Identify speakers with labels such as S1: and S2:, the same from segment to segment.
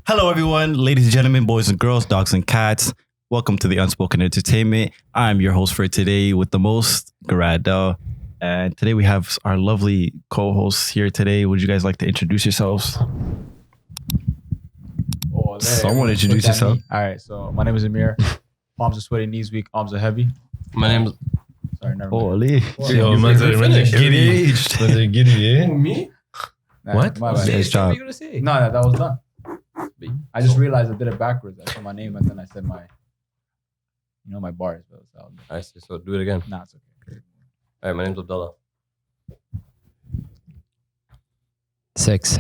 S1: Hello, everyone, ladies and gentlemen, boys and girls, dogs and cats. Welcome to the Unspoken Entertainment. I'm your host for today with the most, Garado. And today we have our lovely co-hosts here today. Would you guys like to introduce yourselves? Someone introduce yourself.
S2: All right, so my name is Amir. Palms are sweaty, knees weak, arms are heavy.
S3: My name's...
S2: Sorry, never mind.
S1: Holy.
S3: Yo, man's giddy, eh? Me?
S2: Nah,
S3: What?
S2: my bad.
S1: Nice job.
S3: What are you gonna say?
S2: No, that was done. I just realized I did it backwards. I said my name and then I said my bars.
S3: I see, so do it again.
S2: Nah, it's okay.
S3: All right, my name's Abdullah.
S4: 6.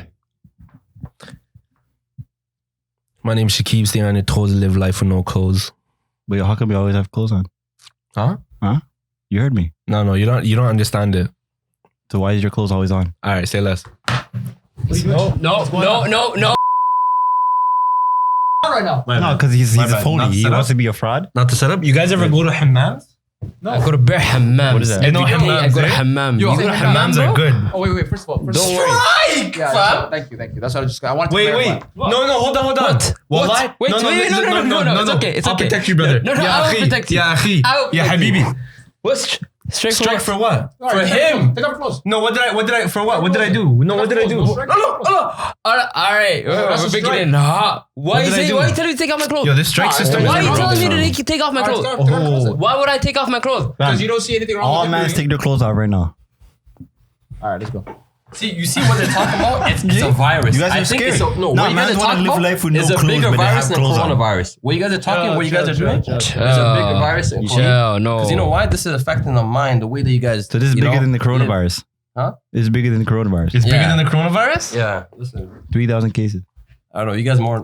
S5: My name's Shakib, staying on your toes, live life with no clothes.
S1: Wait, how come you always have clothes on?
S5: Huh?
S1: You heard me.
S5: No, you don't understand it.
S1: So why is your clothes always on?
S5: All right, say less.
S4: No.
S2: Right now.
S1: No, because he's a
S5: bad.
S1: phony.
S5: Not
S1: He
S5: set
S1: wants
S5: up?
S1: to be a fraud.
S5: Not to set up. You guys ever go to hammams?
S2: No.
S4: I go to bare hammams.
S1: What is that?
S5: You know
S4: Every day
S5: hammams,
S4: I go to
S5: eh?
S4: hammam.
S2: Yo,
S4: You go to
S5: Hammams
S4: hammam,
S5: are
S4: bro?
S5: good.
S2: Oh wait. First of all,
S4: Don't worry.
S2: yeah, thank you. That's what I wanted to clarify.
S5: No, hold on.
S4: What?
S5: Wallahi.
S4: Wait, no. It's okay.
S5: I'll protect you, brother.
S4: No,
S5: Ya
S4: I will
S5: akhi.
S4: protect you.
S5: Ya akhi.
S4: I will
S5: Ya
S4: protect you.
S5: habibi.
S4: What's strike
S5: Strike for what?
S2: All right,
S5: For him.
S2: Take off your clothes.
S5: No, what did I, for what? What did I do? No, what did I do?
S4: All right.
S2: that's
S4: We're
S2: a
S4: beginning hot. Why
S5: did I do?
S4: you telling me to take off my clothes?
S5: Yo, this strike system
S4: Why are
S5: is
S4: you
S5: wrong.
S4: telling me to take off my clothes? Why would I take off my clothes?
S2: Because you don't see anything wrong
S1: All
S2: with
S1: mans
S2: it.
S1: take their clothes off right now.
S2: All right, let's go.
S3: See, you see what they're talking about? It's a virus.
S1: You guys are
S3: I think
S1: scared.
S3: It's a, no,
S1: Nah,
S3: what you guys
S1: man
S3: are
S1: wanna
S3: talking
S1: live
S3: about
S1: life with no
S3: is a
S1: clothes,
S3: bigger
S1: but they
S3: virus
S1: have
S3: than
S1: clothes on.
S3: coronavirus. What you guys are talking, what you guys are doing, it's a bigger virus than corona.
S4: Chill, no.
S3: Because you know why? This is affecting the mind, the way that you guys...
S1: So this is bigger than the coronavirus.
S3: Huh?
S1: This is bigger than the coronavirus.
S5: It's bigger
S3: Yeah.
S5: than the coronavirus?
S3: Yeah, listen.
S1: 3,000 cases.
S3: I don't know, you guys more...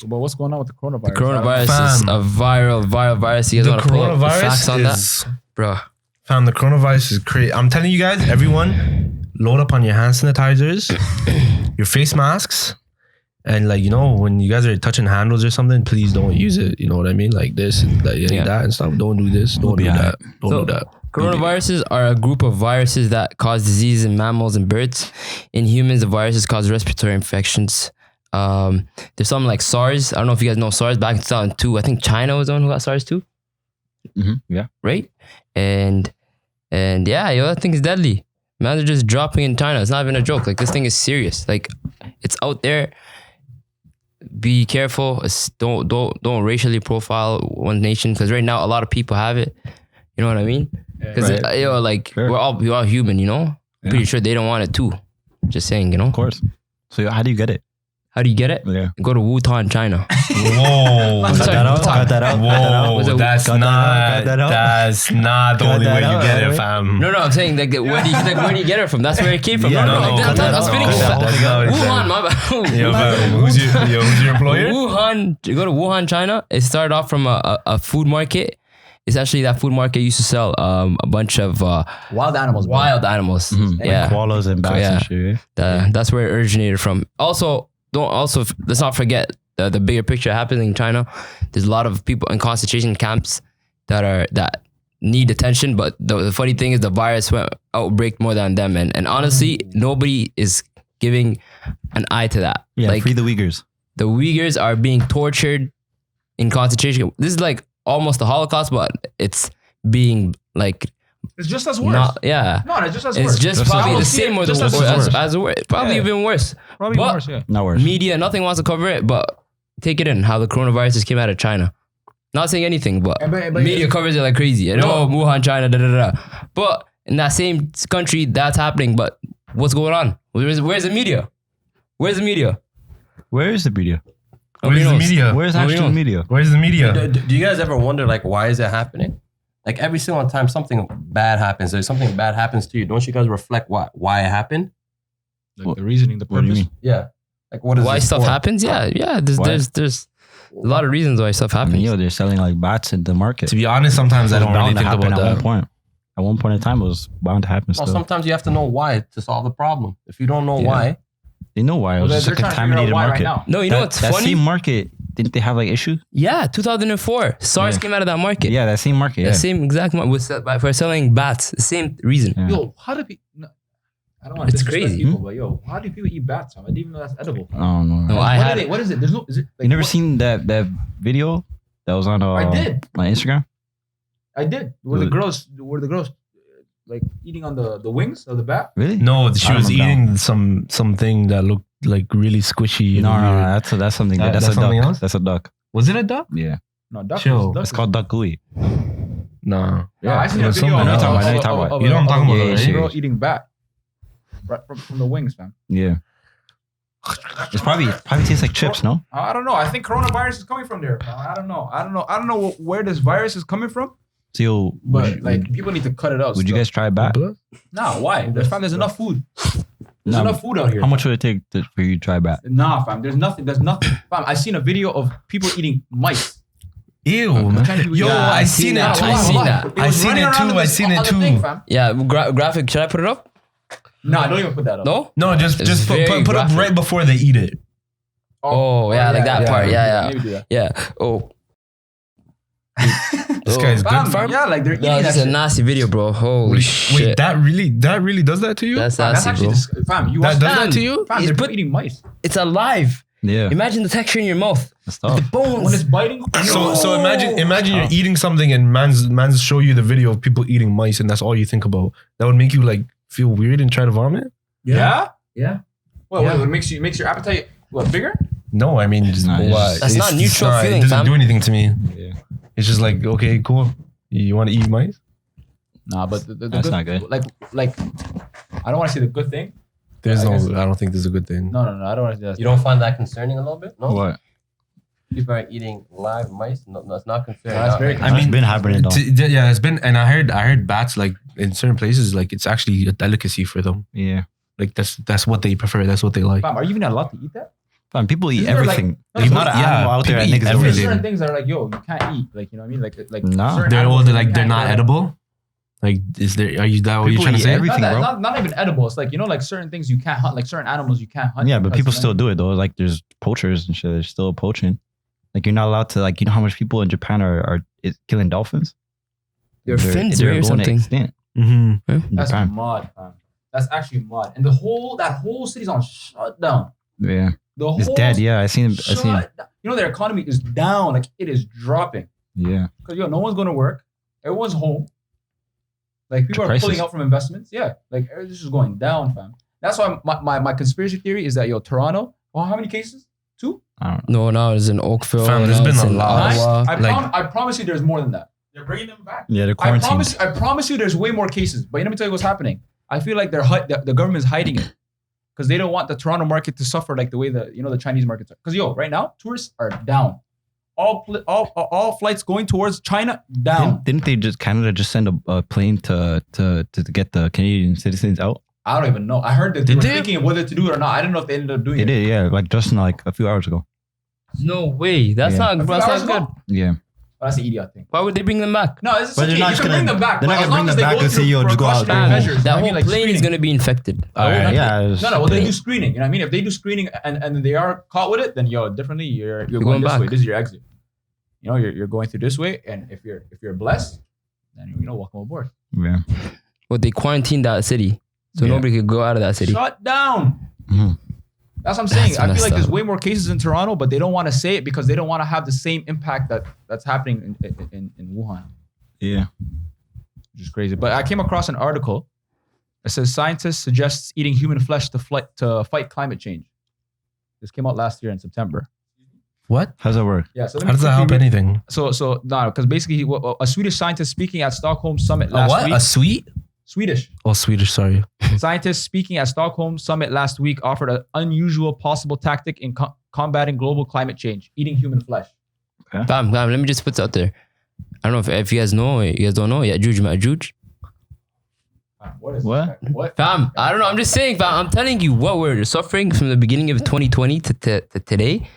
S2: But what's going on with the coronavirus?
S4: The coronavirus is a viral virus. You guys
S5: The
S4: want to pull up the facts
S5: coronavirus
S4: on
S5: is...
S4: that? Bro.
S5: Fam, the coronavirus is crazy. I'm telling you guys, everyone, load up on your hand sanitizers, your face masks, and when you guys are touching handles or something, please don't use it. You know what I mean? Like this and that and stuff. Don't do this. Don't do that. Don't do that.
S4: Coronaviruses are a group of viruses that cause disease in mammals and birds. In humans, the viruses cause respiratory infections. There's something like SARS. I don't know if you guys know SARS. Back in 2002, I think China was the one who got SARS too.
S1: Yeah.
S4: Right? And yeah, that thing is deadly. Man, they're just dropping in China. It's not even a joke. Like, this thing is serious. Like, it's out there. Be careful. Don't racially profile one nation, because right now a lot of people have it. You know what I mean? Because
S1: Sure.
S4: we're all human. You know. Pretty sure they don't want it too. Just saying. You know.
S1: Of course. So how do you get it?
S4: How do you get it?
S1: Yeah.
S4: Go to Wuhan, China.
S5: Whoa.
S1: Cut that out. Cut that out.
S5: Whoa, that's not the only way you get it, fam.
S4: No, I'm saying where do you get it from? That's where it came from.
S1: Yeah,
S4: I'm spitting Wuhan, my bad.
S5: Yo, fam, who's your employer?
S4: Wuhan, you go to Wuhan, China. It started off from a food market. Essentially, that food market used to sell a bunch of
S2: Wild animals. bro.
S4: wild animals. Yeah,
S1: Koalas and bats and shit.
S4: that's where it originated from. Let's not forget the bigger picture happening in China. There's a lot of people in concentration camps that need attention, but the funny thing is the virus went outbreak more than them, and honestly, nobody is giving an eye to that.
S1: Yeah,
S4: Like,
S1: free the Uyghurs.
S4: the Uyghurs are being tortured in concentration. This is like almost the Holocaust, but it's being like
S2: It's just as worse.
S4: not. Yeah,
S2: No, it's just as
S4: it's
S2: worse.
S4: just
S1: Just
S4: probably
S1: as
S4: the
S1: worse.
S4: same or
S2: Just as
S4: worse. Probably
S2: Yeah.
S4: even worse.
S2: Probably
S4: but-
S2: worse, yeah.
S1: Not worse.
S4: Media, nothing wants to cover it, but take it in how the coronavirus just came out of China. Not saying anything, but
S2: But
S4: media covers it like crazy. And Wuhan, China, But in that same country, that's happening. But what's going on? Where's the media? Where's the media?
S1: Where is the media?
S5: Where's the media?
S1: Where's
S4: Nobody
S1: actual
S4: knows.
S1: media?
S5: Where's the media?
S3: Do you guys ever wonder, why is it happening? Like, every single time something bad happens, something bad happens to you, don't you guys reflect why it happened?
S2: Like the reasoning, the
S1: What do you
S2: purpose.
S1: mean?
S3: Yeah. Like, what is
S4: Why
S3: this
S4: stuff
S3: for?
S4: happens? Yeah.
S1: Why?
S4: There's a lot of reasons why stuff
S1: I
S4: happens.
S1: mean, they're selling like bats in the market.
S5: To be honest, sometimes I don't really
S1: Bound to
S5: think
S1: happen
S5: about
S1: at one
S5: that.
S1: point. At one point in time, it was bound to happen
S3: Well,
S1: still.
S3: sometimes you have to know why to solve the problem. If you don't know
S1: Yeah.
S3: why,
S1: They know why. It was
S2: Well,
S1: just a
S2: they're trying to figure out
S1: contaminated
S2: why
S1: market.
S2: right now.
S4: No, you know what's
S1: that
S4: funny?
S1: same market, didn't they have like issues?
S4: Yeah, 2004. SARS came out of that market.
S1: Yeah, that same market.
S4: The
S1: Yeah.
S4: same exact market. For selling bats. The same reason.
S1: Yeah.
S2: Yo, how do people... No. I don't want to
S4: It's
S2: disrespect
S4: crazy.
S2: people, but yo, how do people eat bats? Fam? I didn't even know that's edible.
S1: I don't know.
S4: No,
S2: What
S4: I
S2: are
S4: had
S2: they- What is it? There's no. Is it? Like,
S1: You never
S2: what-
S1: seen that video that was on
S2: I did.
S1: on Instagram?
S2: I did. Were the girls like eating on the wings of the bat?
S1: Really?
S5: No, she
S1: I
S5: was
S1: remember
S5: eating something that looked like really squishy. and
S1: No,
S5: weird.
S1: that's something.
S5: That-
S1: That's
S5: that's
S1: a duck.
S5: something else?
S1: That's a duck.
S5: Was it a duck?
S1: Yeah,
S2: No, duck.
S5: Chill.
S2: Duck
S1: it's called duck gooey.
S5: No.
S2: Yeah, I seen
S5: it
S2: a
S5: was
S2: video
S5: something
S2: of,
S5: else.
S1: I know you're talking about.
S5: You know what I'm talking about,
S2: a
S5: right?
S2: girl eating bat right from the wings, fam.
S1: Yeah, it's probably tastes like chips. No,
S2: I don't know. I think coronavirus is coming from there. Fam. I don't know where this virus is coming from.
S1: so yo,
S2: But like, people need to cut it out.
S1: would you guys try it back?
S2: Nah, why? There's enough food. There's
S1: Nah,
S2: enough food out here.
S1: How much would it take for you to try back?
S2: Nah, fam. There's nothing. Fam, I seen a video of people eating mice.
S5: Ew.
S1: Okay.
S5: Yo,
S4: Yeah,
S5: I seen it
S2: Nah,
S5: too.
S4: I seen that.
S2: It
S5: I
S2: was
S5: seen
S2: running
S5: it
S2: around
S5: too.
S2: on
S5: I
S2: the-
S5: seen
S2: on
S5: it
S2: the
S5: too.
S2: thing, fam.
S4: Yeah, graphic. Should I put it up?
S2: Nah, don't even put that up.
S4: No.
S5: No, just
S4: It's
S5: put
S4: very
S5: up
S4: graphic.
S5: right before they eat it.
S4: Oh, yeah, like that part. Yeah.
S2: Maybe do that.
S4: Yeah. Oh.
S5: This guy's good,
S2: Fam,
S5: fam.
S2: yeah, like they're eating
S4: No,
S2: that
S4: this is a
S2: shit.
S4: nasty video, bro. Holy
S5: Wait,
S4: shit.
S5: that really does that to you?
S4: That's
S2: Fam, that's
S4: nasty,
S2: actually
S4: bro.
S2: fam. You
S5: that
S2: watch
S5: does
S2: that?
S5: that to you?
S2: Fam,
S4: He's
S2: they're
S4: put-
S2: eating mice.
S4: It's alive.
S1: Yeah,
S4: Imagine the texture in your mouth.
S1: that's tough.
S4: The bones.
S2: When it's biting.
S5: So imagine you're
S1: Oh.
S5: eating something and man's show you the video of people eating mice and that's all you think about. That would make you like feel weird and try to vomit?
S2: Yeah.
S4: Yeah.
S2: What?
S4: Yeah.
S2: What makes your appetite bigger?
S5: No, I mean just
S1: Nah, it's
S5: why?
S1: just-
S4: That's not neutral
S5: It
S4: feeling,
S5: doesn't
S4: fam.
S5: do anything to me.
S1: Yeah.
S5: It's just like, okay, cool. You want to eat mice?
S2: Nah, but the
S1: That's not good.
S2: Like I don't want to say the good thing.
S5: There's
S2: I
S5: no.
S2: guess-
S5: I don't think this is a good thing.
S2: No. I don't want to say that.
S3: You don't find that concerning a little bit? No.
S1: What?
S3: People are eating live mice. No, it's not concerning.
S2: That's very.
S5: I mean,
S1: It's been happening though.
S5: Yeah, it's been, and I heard bats like in certain places, like it's actually a delicacy for them.
S1: Yeah,
S5: Like that's what they prefer. That's what they like.
S2: Fam, are you even allowed to eat that?
S1: fam, people eat
S2: Isn't there, like-
S1: everything.
S2: No,
S1: There's
S2: so-
S1: not an
S5: yeah,
S1: animal out there that
S5: people eat
S1: niggas
S2: There's
S1: don't
S5: everything.
S1: eat.
S2: certain things that are like, yo, you can't eat. Like, you know what I mean? Like
S1: Nah.
S2: certain
S5: They're
S2: animals
S5: all
S2: that you
S5: like they're
S2: can't
S5: not
S2: eat.
S5: edible. Like, is there? Are you that what you're
S1: People
S5: trying to
S1: eat
S5: say?
S1: everything, bro.
S2: Not even edible. It's like, you know, like certain things you can't hunt, like certain animals you can't hunt.
S1: Yeah, but
S2: because,
S1: people
S2: you know,
S1: still do it though. Like there's poachers and shit. They're still poaching. Like you're not allowed to. Like you know how much people in Japan are killing dolphins?
S4: Your
S1: They're-
S4: fins
S1: they're
S4: or
S1: going
S4: something.
S1: extinct
S5: Mm-hmm.
S1: in
S2: That's
S1: Japan.
S2: mud, fam. That's actually mud. And that whole city's on shutdown.
S1: Yeah,
S2: The whole
S1: it's dead. Yeah, I seen.
S2: shut- You know, their economy is down. Like it is dropping.
S1: Yeah,
S2: Because no one's going to work. Everyone's home. Like people
S1: It's a
S2: are
S1: crisis.
S2: pulling out from investments. Yeah, like this is going down, fam. That's why my conspiracy theory is that Toronto. Oh, how many cases? 2?
S1: I don't know.
S4: No, it's in Oakville.
S5: Fam, there's
S4: now
S5: been
S4: it's
S5: a
S4: in
S5: lot.
S4: Ottawa.
S2: I promise you, there's more than that. They're bringing them back.
S1: Yeah, they're
S2: I
S1: quarantined.
S2: promise you, there's way more cases. But let me tell you what's happening. I feel like the government's hiding it because they don't want the Toronto market to suffer like the way the Chinese markets are. Because right now tourists are down. All flights going towards China down.
S1: Didn't they just Canada just send a plane to get the Canadian citizens out?
S2: I don't even know. I heard that they
S5: Did
S2: were
S5: they?
S2: thinking of whether to do it or not. I don't know if they ended up doing
S1: They
S2: it.
S1: did. Yeah, like just like a few hours ago.
S4: No way. That's
S1: Yeah.
S4: not.
S2: A few
S4: That's
S2: hours
S4: not good.
S2: ago?
S1: Yeah,
S2: Oh, that's the idiot thing.
S4: Why would they bring them back?
S2: No, it's
S1: But they're
S2: okay.
S1: not
S2: You
S1: just
S2: can
S1: gonna-
S2: bring them back.
S1: they're not
S2: but as
S1: gonna bring
S2: long as
S1: them
S2: they
S1: back
S2: go
S1: and say,
S2: through
S1: "Yo, just go out
S2: precautionary
S1: there."
S2: measures, you know
S4: That
S2: what I mean?
S4: whole
S2: Like
S4: plane is
S2: screening.
S4: going to be infected.
S5: All right.
S1: yeah. it was-
S2: No, well, they do screening. You know what I mean? If they do screening and they are caught with it, then definitely you're going
S4: going
S2: this
S4: back.
S2: way. This is your exit. You know, you're going through this way, and if you're blessed, then welcome aboard.
S1: Yeah.
S4: Well, they quarantined that city, so
S1: Yeah.
S4: nobody could go out of that city.
S2: Shut down.
S1: Mhm.
S2: That's what I'm saying.
S4: That's
S2: I feel
S4: messed
S2: like there's
S4: up.
S2: way more cases in Toronto, but they don't want to say it because they don't want to have the same impact that's happening in Wuhan,
S1: Yeah.
S2: which is crazy. But I came across an article. It says scientists suggests eating human flesh to fight climate change. This came out last year in September.
S5: What?
S1: How's that work?
S2: Yeah. So let me
S5: How does that help
S2: quickly read-
S5: anything?
S2: So no, because basically a Swedish scientist speaking at Stockholm Summit
S5: A
S2: last
S5: what?
S2: week.
S5: A sweet?
S2: Swedish
S5: Oh, Swedish. Sorry.
S2: scientists speaking at Stockholm Summit last week offered an unusual possible tactic in combating global climate change: eating human flesh.
S4: Fam, let me just put this out there. I don't know if you guys know. You guys don't know yet. Ma'juj.
S2: What is
S1: What?
S2: What?
S4: Fam, I don't know. I'm just saying, fam. I'm telling you what we're suffering from the beginning of 2020 to today.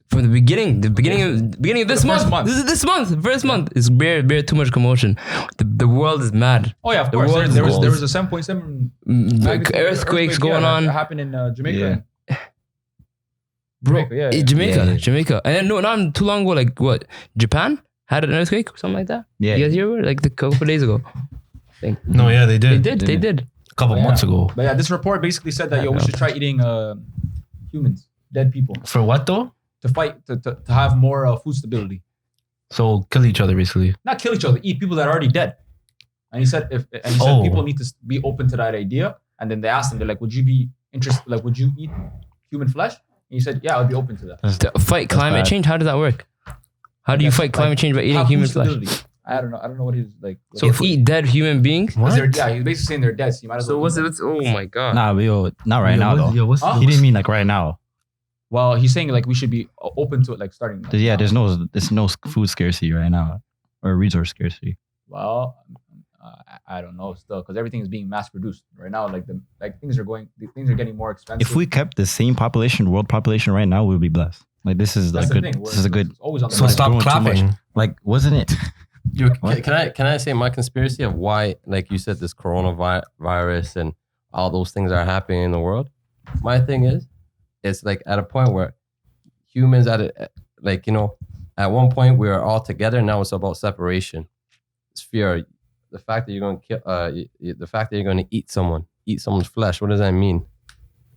S4: From the beginning of this
S2: the first
S4: month.
S2: month.
S4: This month, first month is bare too much commotion. The world is mad.
S2: Oh yeah, of
S4: The
S2: course.
S4: world
S2: There
S4: is
S2: was a 7.7
S4: Earthquakes going
S2: that
S4: on.
S2: happened in Jamaica.
S1: Yeah.
S4: Bro,
S2: Yeah.
S4: Jamaica. And then not too long ago, like what? Japan had an earthquake or something like that?
S1: Yeah.
S4: You guys hear about it? Like a couple days ago.
S5: No, yeah, they did.
S4: They did.
S5: couple
S2: Yeah.
S5: months ago.
S2: But yeah, this report basically said that we should try eating humans, dead people,
S5: For what though?
S2: to fight to have more food stability.
S5: So kill each other basically.
S2: Not kill each other, eat people that are already dead. And he said
S5: Oh.
S2: people need to be open to that idea. And then they asked him, they're like, would you be interested? Like, would you eat human flesh? And he said, yeah, I would be open to that.
S4: To fight climate
S1: bad.
S4: change, how does that work? How do you
S2: Yes,
S4: fight climate change by eating
S2: Have food
S4: human flesh?
S2: stability. I don't know what he's like.
S4: So eat dead human beings?
S5: What?
S2: He's basically saying they're dead. So you might as well. eat them.
S4: Oh my god.
S1: Nah, but yo, not right now though.
S5: What's
S2: Huh?
S1: He didn't mean like right now.
S2: Well, he's saying like we should be open to it, like starting. Like,
S1: Yeah,
S2: now.
S1: there's no food scarcity right now, or resource scarcity.
S2: Well, I don't know still because everything is being mass produced right now. Things are getting more expensive.
S1: If we kept the same population, world population right now, we'd be blessed. Like this is
S2: That's
S1: like
S2: the
S1: good.
S2: thing.
S1: This is a good.
S2: It's always on the
S5: So
S2: rise.
S5: stop
S1: growing too much.
S5: clapping.
S1: Like wasn't it? What?
S3: Can I say my conspiracy of why, like you said, this coronavirus and all those things are happening in the world? My thing is, it's like at a point where humans at one point we were all together. Now it's about separation. It's fear. The fact that you're going to kill, the fact that you're going to eat someone's flesh. What does that mean?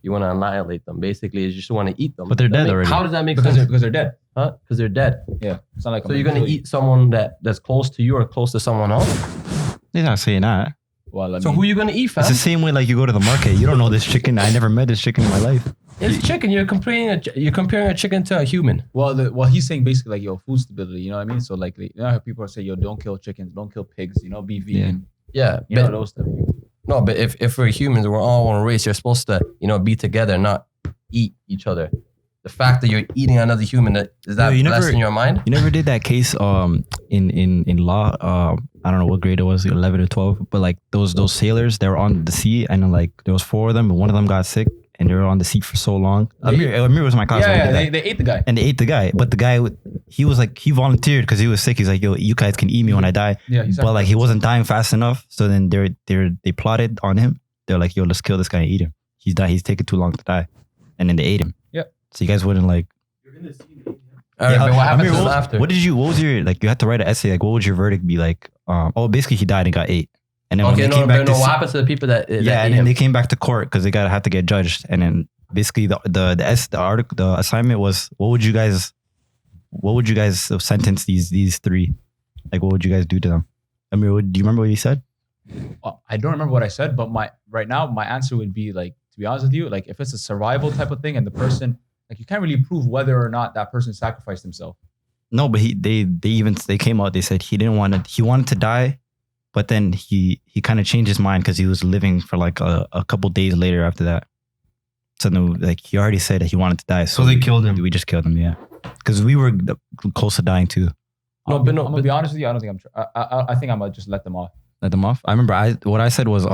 S3: You want to annihilate them. Basically, you just want to eat them.
S1: But they're dead already.
S3: How does that make
S2: because
S3: sense?
S2: they're dead.
S3: Huh? Because they're dead.
S2: Yeah, it's not like
S3: So you're going to eat someone that's close to you or close to someone else?
S1: They're not saying that.
S2: Well,
S3: So who are you going to eat, fam?
S1: It's the same way like you go to the market. You don't know this chicken. I never met this chicken in my life.
S3: It's chicken. You're comparing a chicken to a human.
S2: Well, he's saying basically like food stability. You know what I mean? So like you know how people say don't kill chickens, don't kill pigs. Be vegan.
S3: Yeah,
S2: You know
S3: but
S2: those stuff.
S3: no, but if we're humans, we're all one race. You're supposed to be together, not eat each other. The fact that you're eating another human, is that
S1: you
S3: less
S1: never-
S3: in your mind?
S1: You never did that case in law. I don't know what grade it was, 11 or 12. But like those sailors, they were on the sea, and then like there was 4 of them, and one of them got sick, and they were on the sea for so long. Amir was in my class. when we did that.
S2: They ate the guy.
S1: And they ate the guy, but the guy, he was like, he volunteered because he was sick. He's like, yo, you guys can eat me when I die.
S2: Yeah, he said
S1: But like he wasn't dying fast enough. So then they plotted on him. They're like, yo, let's kill this guy and eat him. He's taking too long to die. And then they ate him.
S2: Yeah.
S1: So you guys wouldn't like.
S3: All right, but what happens
S1: Amir,
S3: after?
S1: what was your, like, you had to write an essay. Like, what would your verdict be? Like, basically he died and got ate. And then when
S3: Okay,
S1: they came back to
S3: what happens to the people that?
S1: yeah,
S3: that
S1: and
S3: ate
S1: then
S3: him?
S1: they came back to court because they had to get judged. And then basically the assignment was, what would you guys sentence these 3? Like, what would you guys do to them? Amir, do you remember what you said?
S2: I don't remember what I said, but my answer would be like, to be honest with you, like if it's a survival type of thing and the person, like you can't really prove whether or not that person sacrificed himself.
S1: No, but they came out. They said he wanted to die, but then he kind of changed his mind because he was living for like a couple days later after that. So no, like he already said that he wanted to die.
S5: So they killed him.
S1: We just killed him, yeah, because we were close to dying too.
S2: I'm gonna be honest with you. I don't think I think I'm gonna just let them off.
S1: Let them off. I remember what I said was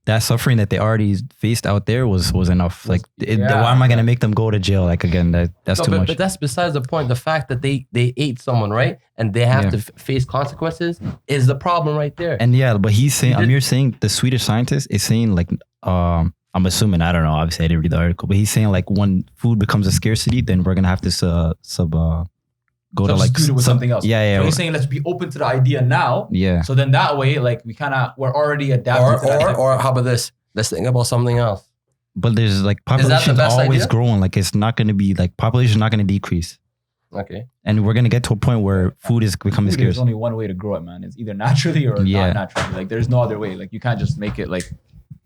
S1: that suffering that they already faced out there was enough. Like, why am I gonna make them go to jail? Like again, that's too much.
S3: But that's besides the point. The fact that they ate someone, right, and they have to face consequences is the problem right there.
S1: And yeah, but he's saying, Amir's saying, the Swedish scientist is saying like, I'm assuming, I don't know, obviously I didn't read the article, but he's saying like when food becomes a scarcity, then we're gonna have to go to like
S2: substitute it with something else.
S1: Yeah.
S2: So he's saying let's be open to the idea now.
S1: Yeah.
S2: So then that way, like we're already adapting to that. type of-
S3: Or how about this? Let's think about something else.
S1: But there's like
S3: that the
S1: population
S3: best
S1: always
S3: idea?
S1: growing. Like it's not gonna be like population not gonna decrease,
S3: Okay.
S1: and we're gonna get to a point where food is becoming
S2: Food,
S1: scarce.
S2: there's only one way to grow it, man. It's either naturally or
S1: Yeah.
S2: not naturally. Like there's no other way. Like you can't just make it like,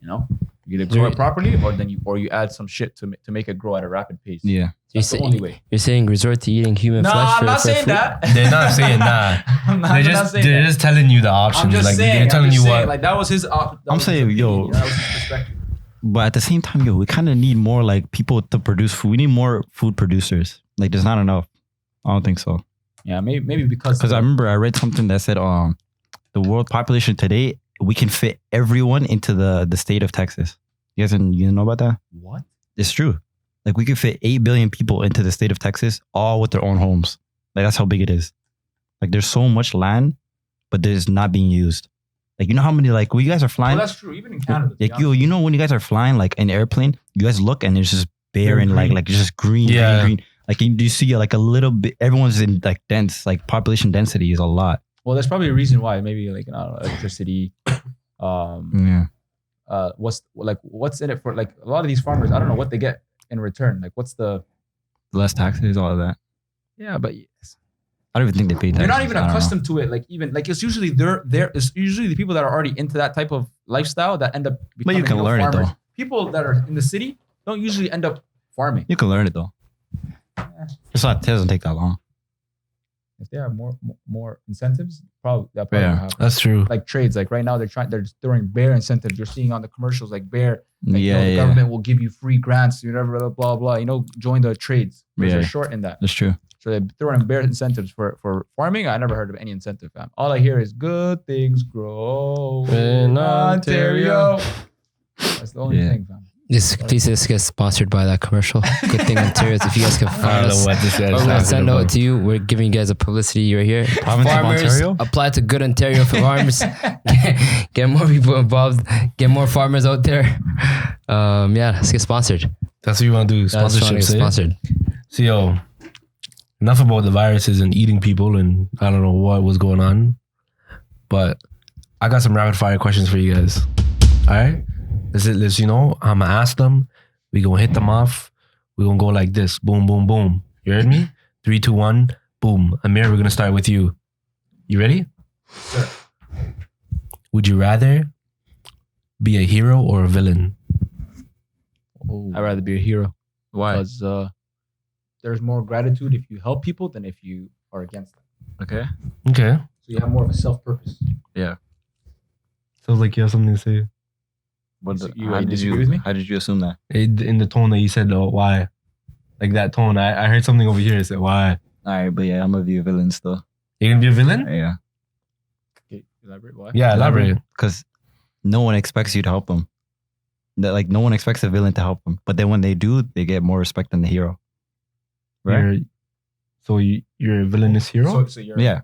S2: you either grow it properly or you add some shit to make it grow at a rapid pace.
S1: Yeah.
S2: That's the only way.
S4: You're saying resort to eating human
S2: No,
S4: flesh
S2: I'm not
S4: for
S2: saying
S4: food?
S2: that.
S5: They're not saying that.
S2: I'm
S5: They're just telling you the options.
S2: I'm just
S5: like
S2: saying.
S5: they're telling you what.
S2: Like that was his.
S1: I'm saying, yo.
S2: That was his perspective.
S1: But at the same time, we kind of need more like people to produce food. We need more food producers. Like there's not enough. I don't think so.
S2: Yeah, maybe because
S1: Because I remember I read something that said the world population today, we can fit everyone into the state of Texas. You guys know about that?
S2: what?
S1: It's true. Like we could fit 8 billion people into the state of Texas, all with their own homes. Like that's how big it is. Like there's so much land, but it's not being used. Like, you know how many, like, when you guys are flying,
S2: Well, that's true. Even in Canada.
S1: like, you know, when you guys are flying, like, in an airplane, you guys look and it's just barren,
S2: Green.
S1: like just green,
S5: Yeah.
S1: green. Like, you see, like, a little bit, everyone's in, like, dense, like, population density is a lot.
S2: Well, there's probably a reason why. Maybe like I don't know, electricity.
S1: Yeah.
S2: what's in it for like a lot of these farmers? I don't know what they get in return. Like what's the
S1: Less taxes, all of that.
S2: but
S1: I don't even think they pay taxes.
S2: they're not even
S1: I don't know.
S2: accustomed to it. Like even like it's usually it's usually the people that are already into that type of lifestyle that end up
S1: But
S2: becoming
S1: you can learn it
S2: farmers.
S1: though.
S2: People that are in the city don't usually end up farming.
S1: You can learn it though. It doesn't take that long.
S2: If they have more incentives, probably that probably
S1: Yeah.
S2: will happen.
S5: That's true.
S2: Like trades, like right now they're throwing bare incentives. You're seeing on the commercials like bare, like, you know, the
S1: Yeah.
S2: government will give you free grants, whatever, blah blah blah. You know, join the trades. Because
S1: Yeah.
S2: They're short in that,
S1: That's true.
S2: so they're throwing bare incentives for farming. I never heard of any incentive, fam. All I hear is good things grow
S3: In
S2: Ontario. That's the only
S1: Yeah.
S2: thing, fam.
S4: Please just get sponsored by that commercial. Good thing Ontario. If you guys can
S5: I
S4: find
S5: don't know
S4: us,
S5: what this guy's
S4: we're gonna
S5: talking
S4: send out
S5: about.
S4: to you. We're giving you guys a publicity right here.
S1: Province of
S4: Farmers,
S1: Ontario?
S4: apply to Good Ontario for farmers. Get more people involved. Get more farmers out there. Yeah, let's get sponsored.
S5: That's what you want to do.
S4: That's trying to
S5: Sponsorship.
S4: get sponsored.
S5: So yo, enough about the viruses and eating people and I don't know what was going on, but I got some rapid fire questions for you guys. All right, let's I'm gonna ask them. We gonna hit them off. We gonna go like this. Boom, boom, boom. You heard me? 3, 2, 1. Boom. Amir, we're gonna start with you. You ready?
S2: Sure.
S5: Would you rather be a hero or a villain?
S2: I'd rather be a hero
S1: Why?
S2: because there's more gratitude if you help people than if you are against them.
S1: Okay.
S5: Okay.
S2: So you have more of a self purpose.
S5: Sounds like you have something to say.
S2: You disagree with me?
S1: How did you assume that?
S5: In the tone that you said, oh, why? Like that tone. I heard something over here. I said, why?
S1: All right, but yeah, I'm gonna be a villain still.
S5: You're gonna be a villain?
S1: Yeah.
S2: Okay, elaborate why?
S5: Yeah, elaborate.
S1: Because no one expects you to help them. Like no one expects a villain to help them, but then when they do, they get more respect than the hero. Right?
S5: You're a villainous hero?
S2: So you're
S1: Yeah.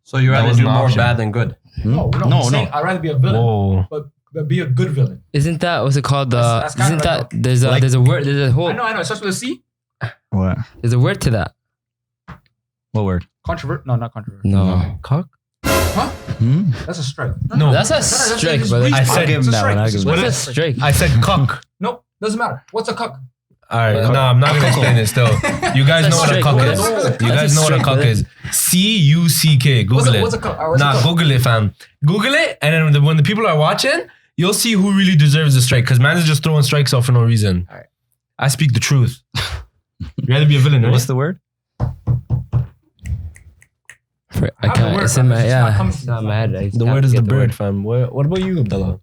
S3: So you
S5: That
S3: rather
S5: was
S3: do
S5: an
S3: more
S5: option.
S3: bad than good?
S2: no. I'm saying I'd rather be a villain,
S5: Whoa.
S2: but be a good villain.
S4: Isn't that what's it called?
S2: That's kind
S4: Isn't
S2: of like
S4: that there's a
S1: like-
S4: there's a word there's a whole
S2: I know. It starts with a C.
S1: What?
S4: there's a word to that.
S1: What word?
S2: Controvert? No, not controvert.
S4: No,
S5: Cock?
S2: Huh?
S1: Hmm?
S2: That's a strike.
S5: No.
S4: that's a strike,
S2: just
S4: brother.
S2: weak.
S5: I said-
S1: I'll give him
S2: It's a
S1: that
S2: strike.
S1: one. I'll
S2: It's
S1: give
S2: a
S1: him
S4: What's
S1: that.
S4: a
S2: strike.
S4: strike?
S5: I said cock.
S2: No, doesn't matter. What's a cuck?
S5: All right. No, I'm not gonna explain it still. You guys know what a
S4: straight.
S5: cock
S4: What
S5: is.
S4: is-
S5: You
S4: that's
S5: guys
S4: a
S5: know what a
S4: straight,
S5: cock
S4: brother.
S5: is. CUCK. Google
S2: What's a
S5: it.
S2: cuck? What's a
S5: Nah,
S2: cuck?
S5: Google it, fam. Google it, and then when the people are watching, you'll see who really deserves the strike. Because man is just throwing strikes out for no reason.
S2: All right.
S5: I speak the truth. You rather be a villain, right?
S1: What's the word?
S4: I
S2: have the
S4: can't.
S2: word,
S4: It's in
S2: but
S4: my
S2: it's just not
S4: yeah.
S2: coming
S4: It's
S2: to
S4: not in
S2: me.
S4: my head. I just
S5: The
S4: can't
S5: word is the
S4: get
S5: bird, fam. What about you, Abdullah?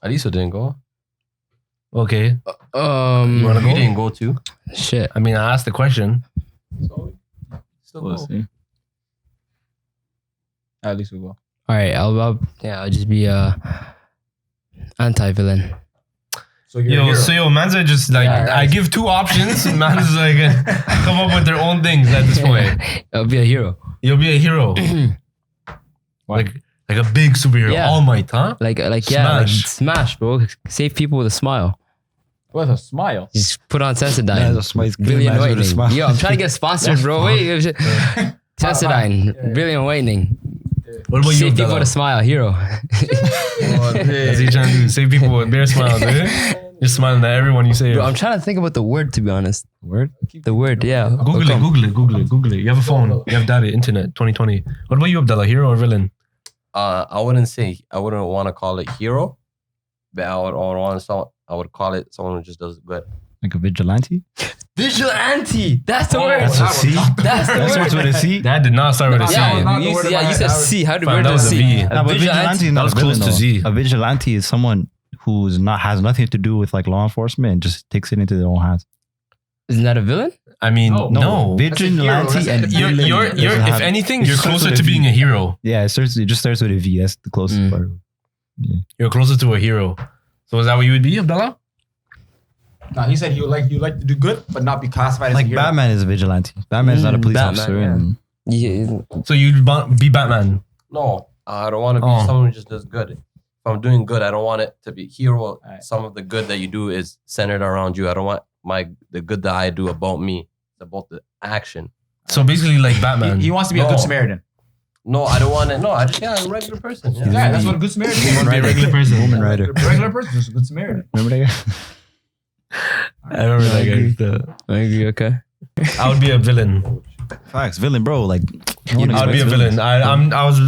S3: Aliso didn't go.
S5: Okay.
S3: You
S5: wanna go?
S3: didn't go too.
S4: Shit.
S5: I mean, I asked the question.
S2: So, still
S1: We'll
S2: go.
S1: see.
S2: At least we go.
S4: All right, I'll just be a anti-villain.
S2: So you're a hero.
S5: man's are just like,
S4: Yeah,
S5: I give two options. Man's like, come up with their own things at this point.
S4: I'll be a hero.
S5: You'll be a hero. like a big superhero.
S4: Yeah.
S5: All Might, huh?
S4: Like
S5: Smash.
S4: smash, bro. Save people with a smile.
S2: With a smile.
S4: Just put on
S1: That
S4: Sensodyne.
S1: is a smile.
S4: Brilliant
S1: Imagine with a
S4: whitening.
S1: smile.
S4: Yo, I'm trying to get sponsored, bro. Wait, Sensodyne.
S2: Yeah.
S4: Brilliant whitening.
S5: What about you,
S4: Save people
S5: Abdullah?
S4: with a smile. Hero.
S5: That's what you trying to do. Save people with bare smiles, eh? You're smiling at everyone you say.
S4: Bro, I'm trying to think about the word, to be honest.
S1: Word?
S4: The word, yeah.
S5: Google it. You have a phone. You have data, internet, 2020. What about you, Abdullah? Hero or villain?
S3: I wouldn't want to call it hero, but I would call it someone who just does good.
S1: Like a vigilante?
S4: Vigilante. That's the word.
S1: That's a C?
S4: That's the
S1: That starts
S4: word.
S1: with a C?
S5: That did not start with a C.
S2: Yeah, not the
S4: you,
S2: word in
S4: yeah,
S2: my
S4: you said
S2: head.
S4: C. How did
S5: Fam,
S4: word
S5: that was a
S4: C?
S5: V.
S1: No, but vigilante is
S5: That
S1: not
S5: was
S1: a villain,
S5: close to
S1: though.
S5: Z.
S1: A vigilante is someone who's not has nothing to do with like law enforcement and just takes it into their own hands.
S4: Isn't that a villain?
S5: I mean,
S2: No.
S5: no.
S1: Vigilante
S2: That's a hero.
S1: and
S2: You're-
S1: villain
S5: You're,
S1: doesn't
S5: if
S1: have-
S5: anything,
S1: it
S5: you're
S1: starts
S5: closer
S1: with
S5: to
S1: a V.
S5: being a hero.
S1: Yeah, it just starts with a V. That's the closest
S4: Mm.
S1: part.
S5: You're closer to a hero. So is that what you would be, Abdullah?
S2: No, he said you like to do good, but not be classified as
S1: Like
S2: a hero.
S1: Batman is a vigilante. Batman is not a police
S4: Batman,
S1: officer.
S4: yeah.
S1: And
S4: Yeah.
S5: So you'd be Batman.
S3: No, I don't want to be
S5: Oh.
S3: someone who just does good. If I'm doing good, I don't want it to be hero.
S2: Alright.
S3: Some of the good that you do is centered around you. I don't want the good that I do about me. It's about the action.
S5: So basically, like Batman.
S2: He wants to be a
S3: No.
S2: good Samaritan.
S3: No, I don't want it. No, I just a regular person. Yeah.
S2: Yeah, that's what a good Samaritan is.
S5: You want to be a regular person.
S1: Woman rider.
S2: A regular person is a good Samaritan.
S1: Remember that guy?
S5: I remember that guy.
S4: I agree. Okay.
S5: I would be a villain.
S1: Facts, villain, bro. Like,
S5: I would be a villain. I was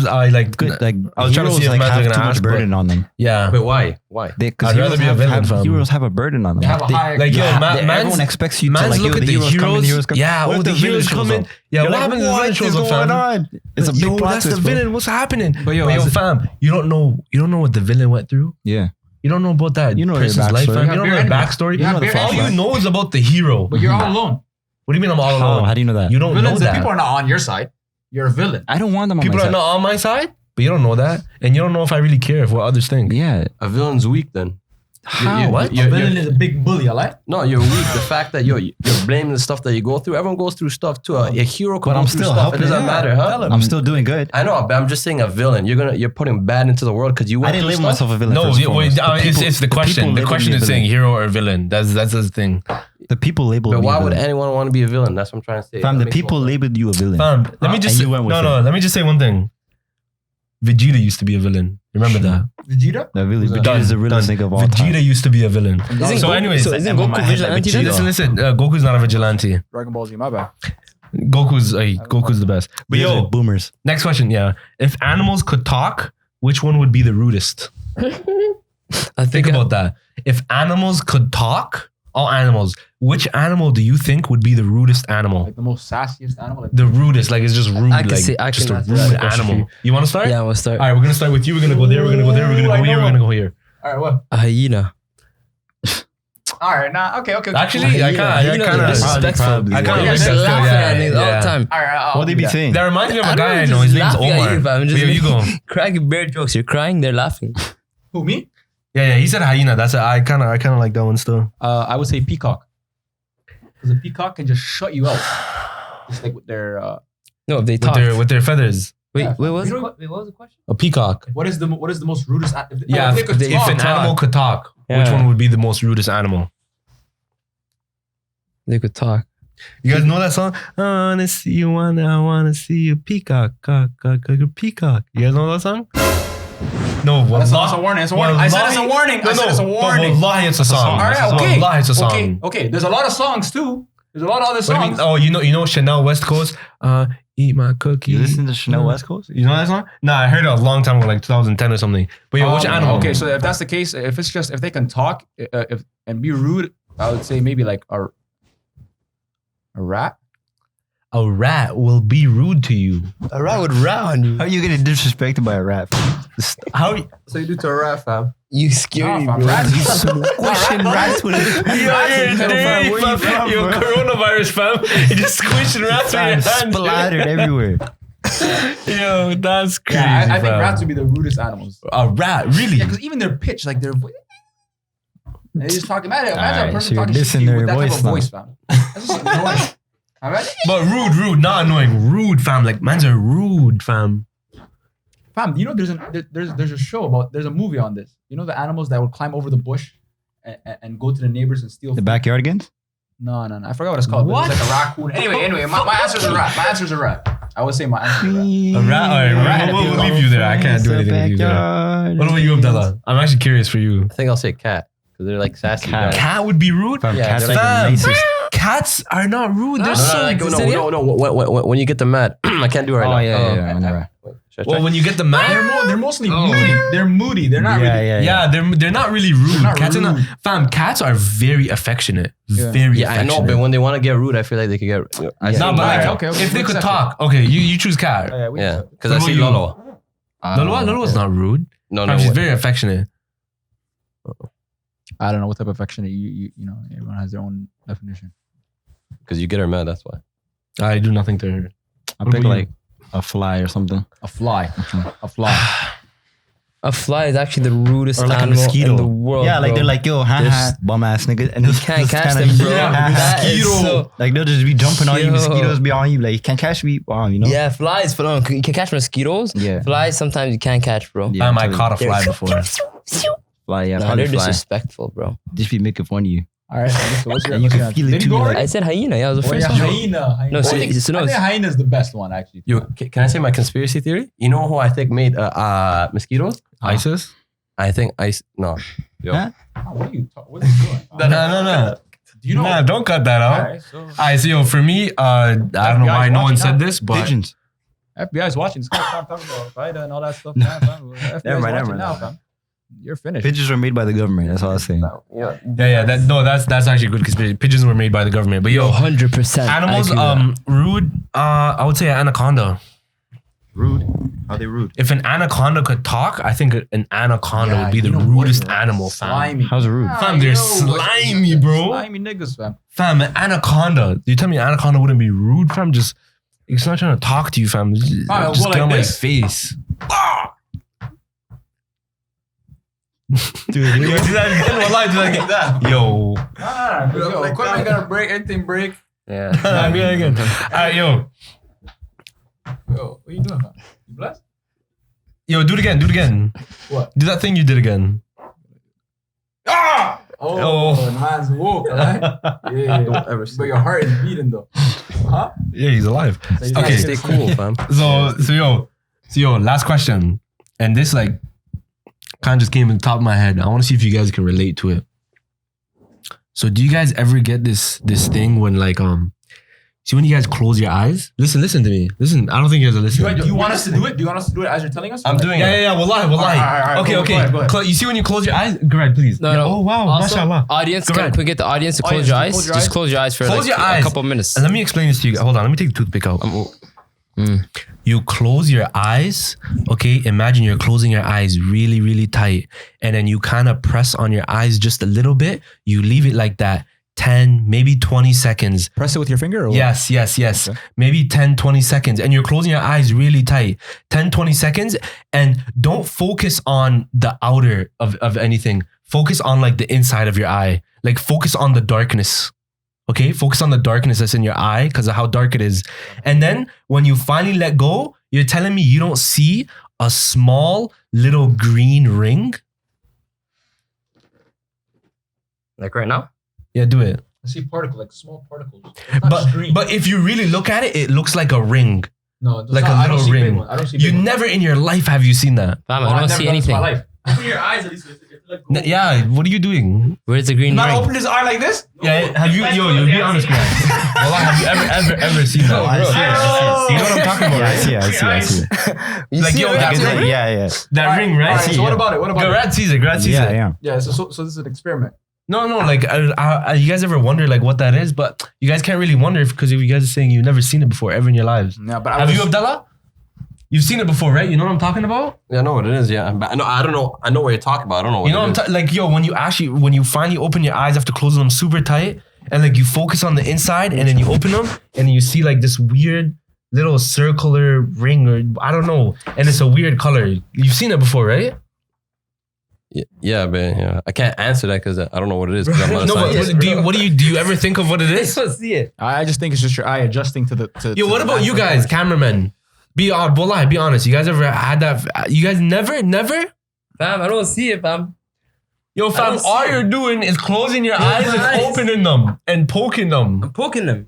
S1: good. Like,
S5: I was trying to see if
S1: like
S5: Matt's
S1: have
S5: gonna
S1: too much
S5: ask,
S1: burden on them.
S5: yeah.
S3: Wait, why? Why?
S1: Because
S5: I'd rather be a villain, fam.
S1: heroes have a burden on them.
S2: They have a high.
S5: Like, yo,
S1: everyone
S5: man's
S1: expects you to
S5: man's
S1: like,
S5: look
S1: yo,
S5: at
S1: the
S5: the
S1: heroes come.
S5: Yeah,
S1: What
S5: oh,
S1: if
S5: the
S1: villain
S5: heroes
S1: shows
S5: coming.
S1: up?
S5: Yeah,
S1: You're
S5: what
S1: like,
S5: happens if the villain
S1: what
S5: shows
S1: is
S5: up,
S1: going
S5: fam?
S1: on? It's a big
S5: Yo,
S1: plot
S5: that's the
S1: twist, bro.
S5: villain. What's happening?
S2: But yo,
S5: Fam, you don't know what the villain went through.
S1: Yeah.
S5: You don't know about that.
S1: You know
S5: person's
S1: their
S5: life,
S1: backstory.
S5: fam.
S2: You
S5: You don't
S2: have
S5: know their
S2: bare
S5: backstory.
S2: You have bare
S5: All you
S2: enemies.
S5: know is about the hero.
S2: But you're all alone.
S5: What do you mean I'm all alone?
S1: How do you know that?
S5: You don't know
S2: Villains,
S5: that.
S2: people are not on your side. You're a villain.
S1: I don't want them on
S5: People
S1: my
S5: are
S1: side.
S5: not on my side, but you don't know that, and you don't know if I really care if what others think.
S1: Yeah.
S3: A villain's weak then.
S1: How?
S5: What?
S2: A villain is a big bully, alright?
S3: No, you're weak. The fact that you're blaming the stuff that you go through. Everyone goes through stuff too. A hero can
S1: But
S3: go
S1: I'm
S3: through
S1: still
S3: stuff.
S1: helping.
S3: It doesn't
S1: Yeah.
S3: matter, huh?
S1: I'm still doing good.
S3: I know, but I'm just saying a villain. You're putting bad into the world because you
S1: I
S3: went
S1: didn't
S3: through
S1: label
S3: stuff.
S1: myself a villain.
S5: No,
S1: first and foremost.
S5: it's the question.
S1: people
S5: The
S1: label
S5: question
S1: me a
S5: is saying
S1: villain.
S5: hero or villain. That's the thing.
S1: The people label
S3: But
S1: me
S3: why
S1: a
S3: would
S1: villain.
S3: anyone want to be a villain? That's what I'm trying to say.
S1: Fam,
S3: That
S1: the
S3: makes
S1: people
S3: no sense.
S1: labeled you a villain.
S5: Fam, let me just
S1: And
S5: say,
S1: you went with
S5: no.
S1: it.
S5: Let me just say one thing. Vegeta used to be a villain. Remember that?
S2: Vegeta?
S1: That really,
S3: Done.
S1: Vegeta is the realest nigga of all
S5: Vegeta
S1: time.
S5: used to be a villain.
S4: Isn't
S5: So,
S4: Goku-
S5: anyways,
S4: so isn't
S1: I'm on my
S4: Goku
S1: head like
S4: vigilante
S1: Vegeta.
S4: then?
S5: listen. Goku's not a vigilante.
S2: Dragon Ball Z, my bad.
S5: Goku's the best. But
S1: These are
S5: yo,
S1: boomers.
S5: next question. Yeah, if animals could talk, which one would be the rudest?
S4: I
S5: Think about that. If animals could talk, all animals, which animal do you think would be the rudest animal?
S2: Like the most sassiest animal. Like,
S5: The rudest, like it's just rude,
S4: I can
S5: like
S4: see- I
S5: just
S4: can
S5: a
S4: answer
S5: rude
S4: that question for
S5: animal. You want to start?
S4: Yeah, we'll start.
S5: All right, we're gonna start with you. We're gonna go there. We're gonna go there. We're gonna go here. We're gonna go here.
S2: Alright, what?
S4: A hyena.
S2: Alright, nah, okay.
S5: Actually, I kind of
S4: disrespectful.
S5: I kind of
S2: Yeah,
S5: like
S2: just
S5: that.
S4: laughing at
S5: Yeah,
S4: niggas all
S5: yeah.
S4: the time.
S2: Alright,
S1: What they be saying?
S5: That reminds me of
S4: I
S5: a
S4: don't
S5: guy I
S4: know,
S5: know. His
S4: just
S5: name's
S4: laughing at
S5: Omar.
S4: you, fam. Just
S5: Yo, you go.
S4: cracking bear jokes. You're crying, they're laughing.
S2: Who, me?
S5: Yeah. He said hyena. That's I kind of like that one still.
S2: I would say peacock. Because a peacock can just shut you out. Just like with their...
S4: No, if they talk.
S5: With their feathers.
S4: Wait,
S2: Yeah.
S4: what was
S2: You
S4: it?
S2: know-
S4: What was the question?
S5: A peacock.
S2: What is the most rudest...
S5: Yeah.
S2: they could
S5: If
S2: talk.
S5: an animal could talk, which
S4: Yeah.
S5: one would be the most rudest animal?
S4: They could talk.
S5: You guys know that song? I wanna see a peacock, peacock. You guys know that song? No,
S2: That's
S5: wallah-
S2: a warning. It's a warning. I said it's a warning. I said it's a warning.
S5: Wallahi, it's a song.
S2: Alright, okay.
S5: Wallahi, it's a song.
S2: Okay. There's a lot of songs too. There's a lot of other
S5: What do you mean?
S2: songs.
S5: Oh, you know Chanel West Coast? Eat my cookie.
S1: You listen to Chanel West Coast?
S5: You know that song? Nah, I heard it a long time ago, like 2010 or something. But yo, which animal?
S2: Okay, so if that's the case, if they can talk and be rude, I would say maybe like a rat.
S5: A rat will be rude to you.
S4: A rat would rat on you.
S1: How are you getting disrespected by a rat?
S5: How?
S3: So you do to a rat, fam.
S4: You scare me,
S2: Nah,
S4: bro.
S2: fam,
S1: You squishing rats with
S5: Yo, coronavirus, fam. You just squishing rats with your hand.
S1: splattered everywhere.
S5: Yo, that's crazy.
S2: Yeah, I think
S5: fam.
S2: rats would be the rudest animals.
S5: A rat, really?
S2: Yeah, because even their pitch, like their voice. They just talk. Imagine a
S1: Alright,
S2: person
S1: so you're
S2: talking shit to
S1: dissing
S2: you
S1: their
S2: with that type
S1: voice
S2: of
S1: now.
S2: voice, fam. That's just annoying. Alright?
S5: But rude, not annoying. Rude, fam. Like, man's a rude, fam.
S2: Fam, you know there's a show about, there's a movie on this. You know the animals that would climb over the bush and go to the neighbors and steal
S1: The
S2: food?
S1: backyardigans?
S2: No. I forgot what it's called.
S5: What?
S2: But it's like a raccoon. Anyway, my answer's a rat. My answer's a rat. I would say my answer's a rat.
S5: A rat? All right, we'll leave you there. I can't do anything with you there. What about you, Abdullah? I'm actually curious for you.
S3: I think I'll say cat because they're like sassy.
S1: Cat.
S3: guys.
S5: Cat would be rude?
S1: Fam,
S3: Yeah,
S1: cats
S3: they're
S1: are
S5: like-
S1: the nicest.
S5: Cats are not rude. They're
S3: No,
S5: so
S3: like,
S5: good.
S3: no. When you get them mad, I can't do it right now.
S1: yeah.
S3: Wait, should I
S5: Well,
S3: try?
S5: when you get the mad,
S2: They're mostly moody. They're moody. They're not really.
S5: yeah, they're not really rude.
S2: not
S5: Cats are not.
S2: rude.
S5: Fam, cats are very affectionate.
S2: Yeah.
S5: Very
S3: Yeah, I
S5: affectionate.
S3: know, but when they want to get rude, I feel like they could get. I
S1: Yeah.
S3: see
S5: No, but like,
S2: Okay,
S5: if they
S2: we
S5: could
S2: accept
S5: talk, okay, you choose cat.
S3: yeah, because I
S5: What
S3: see
S5: about you?
S3: Lolo.
S5: Lolo's not rude.
S3: No,
S5: Fam, she's
S3: what-
S5: very affectionate.
S2: I don't know what type of affection you know. Everyone has their own definition.
S3: because you get her mad. That's why.
S5: I do nothing to her.
S1: I'll
S5: What
S1: pick
S5: about you?
S1: like a fly or something.
S2: A fly. A fly.
S4: A fly is actually the rudest
S1: Or like a
S4: animal
S1: mosquito.
S4: in the world.
S1: Yeah, like
S4: bro.
S1: they're like, yo,
S4: There's-
S1: bum ass nigga. And
S4: You can't catch them, bro. That is so-
S1: Like they'll just be jumping on you,
S4: Yo.
S1: mosquitoes be on you. Like you can't catch me, you know?
S4: Yeah, flies. You can catch mosquitoes.
S1: Yeah.
S4: Flies sometimes you can't catch, bro.
S1: Yeah,
S5: I
S1: totally.
S5: caught a fly before.
S1: Fly, yeah,
S4: Nah,
S1: probably
S4: they're
S1: fly.
S4: disrespectful, bro.
S1: Just be making fun of you.
S2: All right. So what's your?
S1: And you
S2: what's
S1: can
S2: your
S1: feel
S2: answer?
S1: it
S2: Did he
S1: too,
S2: go
S1: like-
S2: already?
S4: I said hyena. Yeah, I was the
S2: Oh,
S4: first
S2: yeah,
S4: one.
S2: hyena.
S4: No,
S2: I
S4: so-
S2: think
S4: so no, it's-
S2: hyena is the best one actually.
S3: Yo, can I say my conspiracy theory? You know who I think made mosquitoes?
S5: ISIS?
S3: I think ice. No. Yo.
S1: Huh?
S2: What are you? What are you doing?
S5: No.
S2: Do you know?
S5: Nah, don't cut that out.
S2: Alright, so
S5: Alright, so yo, for me, I don't know why no one
S2: watching
S5: said
S2: now.
S5: this, but
S1: Pigeons.
S2: FBI's watching. It's kind of talking about Al-Qaeda and all that stuff. Now, fam. FBI's
S1: Never mind,
S2: watching
S1: never
S2: now,
S1: mind.
S2: fam. You're finished.
S1: Pigeons were made by the government. That's all I'm saying.
S3: Yeah.
S5: that's actually a good conspiracy. Pigeons were made by the government, but yo,
S4: 100%.
S5: animals, rude. I would say an anaconda.
S1: Rude. How they rude?
S5: If an anaconda could talk, I think an anaconda would be the
S2: you know what,
S5: rudest
S2: bro?
S5: animal, fam.
S2: Slimy.
S1: How's it rude?
S5: Fam, they're slimy, bro.
S2: Slimy niggas, fam.
S5: Fam, an anaconda. You tell me an anaconda wouldn't be rude, fam? Just it's not trying to talk to you, fam. Just
S2: Fam,
S5: get
S2: like
S5: on my
S2: this?
S5: face.
S1: Dude,
S5: Do that again. Yo.
S2: Yo, equipment gotta break. Anything break.
S3: Yeah.
S5: Again. Alright, yo.
S2: Yo, what you doing, fam? You blessed?
S5: Yo, do it again.
S2: What?
S5: Do that thing you did again.
S2: Oh,
S5: Oh.
S2: man's woke, right? Yeah.
S3: Don't ever say
S2: But your heart is beating though. Huh?
S5: Yeah, he's alive.
S2: So you
S5: Okay.
S2: gotta
S3: Stay cool, fam.
S5: So yo, last question. And this like kind of just came in the top of my head. I want to see if you guys can relate to it. So do you guys ever get this thing when like see when you guys close your eyes? Listen to me. Listen, I don't think you guys are listening.
S2: Do you want us to do it? Do you want us to do it as you're telling us?
S3: I'm doing it.
S5: Yeah. We'll lie.
S2: Alright,
S5: Okay.
S2: go ahead.
S5: You see when you close your eyes? Go ahead, please.
S4: No,
S5: Yeah.
S4: no.
S5: Oh wow,
S4: Also,
S5: mashallah.
S4: audience,
S5: Go
S4: can
S5: ahead.
S4: we get the audience to close
S2: Audience,
S4: your
S2: just
S4: eyes?
S2: close your
S4: Just
S2: eyes.
S4: close your eyes for
S5: Close
S4: like
S5: your
S4: a
S5: eyes.
S4: couple minutes.
S5: And let me explain this to you. Hold on, let me take the toothpick out. You close your eyes, okay? Imagine you're closing your eyes really, really tight. And then you kind of press on your eyes just a little bit. You leave it like that 10, maybe 20 seconds.
S2: Press it with your finger or what?
S5: Yes.
S2: Okay.
S5: Maybe 10, 20 seconds. And you're closing your eyes really tight. 10, 20 seconds. And don't focus on the outer of anything. Focus on like the inside of your eye. Like focus on the darkness. Okay? Focus on the darkness that's in your eye because of how dark it is. And then when you finally let go, you're telling me you don't see a small little green ring?
S4: Like right now?
S5: Yeah, do it.
S2: I see particles, like small particles. It's not just green.
S5: But if you really look at it, it looks like a ring.
S2: no, it's
S5: like
S2: not,
S5: a
S2: I don't
S5: little
S2: see big
S5: ring.
S2: ones. I don't see
S5: You
S2: big ones.
S5: never in your life have you seen that.
S4: Fam,
S2: Oh,
S4: I
S2: I've
S4: don't
S2: never
S4: see
S2: done this in
S4: anything.
S2: my life. Open your eyes at least.
S5: Yeah, what are you doing?
S4: Where's the green
S2: Not
S4: ring?
S2: open his eye like this?
S5: Yeah, have you? Yo, be honest, man. Well, have you ever seen that?
S1: I see it.
S5: You know what I'm talking about?
S1: Yeah,
S5: right?
S1: I see it.
S5: Like yo, that's
S1: Yeah,
S5: it.
S1: yeah.
S5: That ring, right?
S2: Alright, so what about it? What about it?
S5: Grad sees it.
S1: Yeah.
S2: Yeah, so this is an experiment.
S5: No, like you guys ever wonder like what that is? But you guys can't really wonder because you guys are saying you've never seen it before ever in your lives.
S2: Yeah, but
S5: Have you, Abdallah? You've seen it before, right? You know what I'm talking about?
S3: Yeah, I know what it is. Yeah, but I don't know. I know what you're talking about. I don't know what
S5: You know
S3: it
S5: what I'm
S3: is.
S5: like, yo, when you finally open your eyes after closing them super tight, and like you focus on the inside, and then you open them, and then you see like this weird little circular ring, or I don't know, and it's a weird color. You've seen it before, right?
S3: Yeah, man. Yeah, I can't answer that because I don't know what it is. 'Cause I'm not a
S5: No, but
S3: scientist.
S5: do you ever think of what it is?
S4: see it.
S2: I just think it's just your eye adjusting to the.
S5: Yo, what about you guys, cameramen? Be honest. You guys ever had that? You guys never?
S4: Fam, I don't see it, fam.
S5: Yo, fam,
S4: don't see
S5: all
S4: it.
S5: you're doing is closing your eyes
S4: my
S5: and
S4: eyes.
S5: opening them and poking them.
S4: I'm poking them.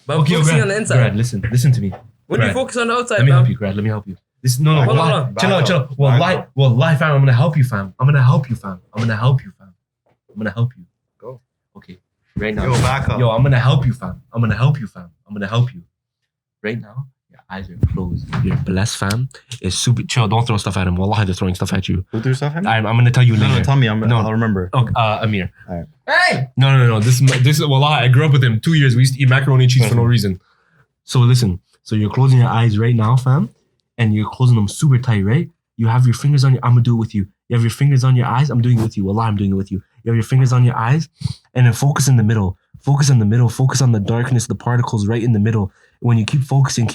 S4: But I'm
S5: Okay,
S4: focusing
S5: Grad,
S4: on the inside.
S5: Grad, listen to me.
S4: When do you
S5: Grad,
S4: focus on the outside,
S5: Let me
S4: fam?
S5: help you, Grad. Let me help you. No,
S4: Hold on,
S5: wallahi.
S4: hold on.
S5: Chill out. Wallahi, fam, I'm gonna help you, fam. I'm gonna help you, fam. Go. Okay, right now.
S1: Yo, back up.
S5: Yo, I'm gonna help you, fam. I'm gonna help you. Right now, your eyes are closed. Your blessed fam is super chill. Don't throw stuff at him. Wallahi, they're throwing stuff at you.
S1: Who threw stuff at me?
S5: I'm gonna tell you later.
S1: No, tell me.
S5: No.
S1: I'll remember.
S5: Oh, Amir.
S2: Hey!
S5: No. This is wallahi. I grew up with him 2 years. We used to eat macaroni and cheese for no reason. So listen. So you're closing your eyes right now, fam, and you're closing them super tight, right? You have your fingers on your. I'm gonna do it with you. You have your fingers on your eyes. I'm doing it with you. Wallahi, I'm doing it with you. You have your fingers on your eyes, and then focus in the middle. Focus on the darkness, the particles right in the middle. When you keep focusing,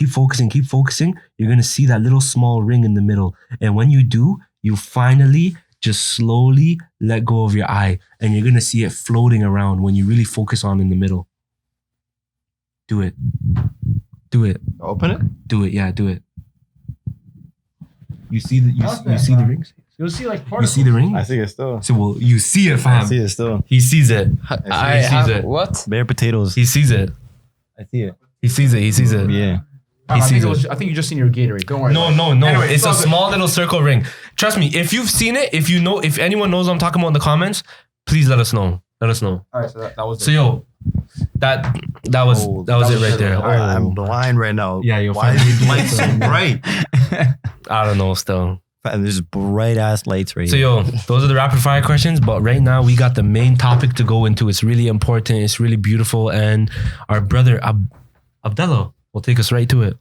S5: you're gonna see that little small ring in the middle. And when you do, you finally just slowly let go of your eye, and you're gonna see it floating around when you really focus on in the middle. Do it.
S1: Open it.
S5: Do it. Yeah, do it. You see the rings?
S2: You'll see like
S5: You
S2: particles.
S5: see the ring?
S1: I see it still.
S5: So well, you see it,
S1: I
S5: fam.
S1: see it still.
S5: He sees it.
S4: I
S5: sees
S4: have
S5: it.
S4: what?
S1: Bare potatoes.
S5: He sees it.
S1: I see it.
S5: He sees it. He sees it.
S1: Yeah.
S2: I
S5: sees
S2: think
S5: it.
S2: I think you just seen your Gatorade. Don't worry.
S5: No,
S2: about it.
S5: no.
S2: Anyway,
S5: it's a
S2: all good.
S5: small little circle ring. Trust me, if you've seen it, if you know, if anyone knows what I'm talking about in the comments, please let us know. Let us know.
S2: All right, so that was
S5: So
S2: it.
S5: yo, that was
S1: Oh,
S5: that was
S2: that
S5: it
S2: was
S5: right
S2: it.
S5: there.
S2: All right,
S1: I'm blind right now.
S5: Yeah, you're
S1: Why
S5: fine.
S1: is the light so bright?
S5: I don't know still.
S1: There's bright ass lights right
S5: So
S1: here.
S5: yo, those are the rapid fire questions. But right now we got the main topic to go into. It's really important. It's really beautiful, and our brother Abdallah will take us right to it.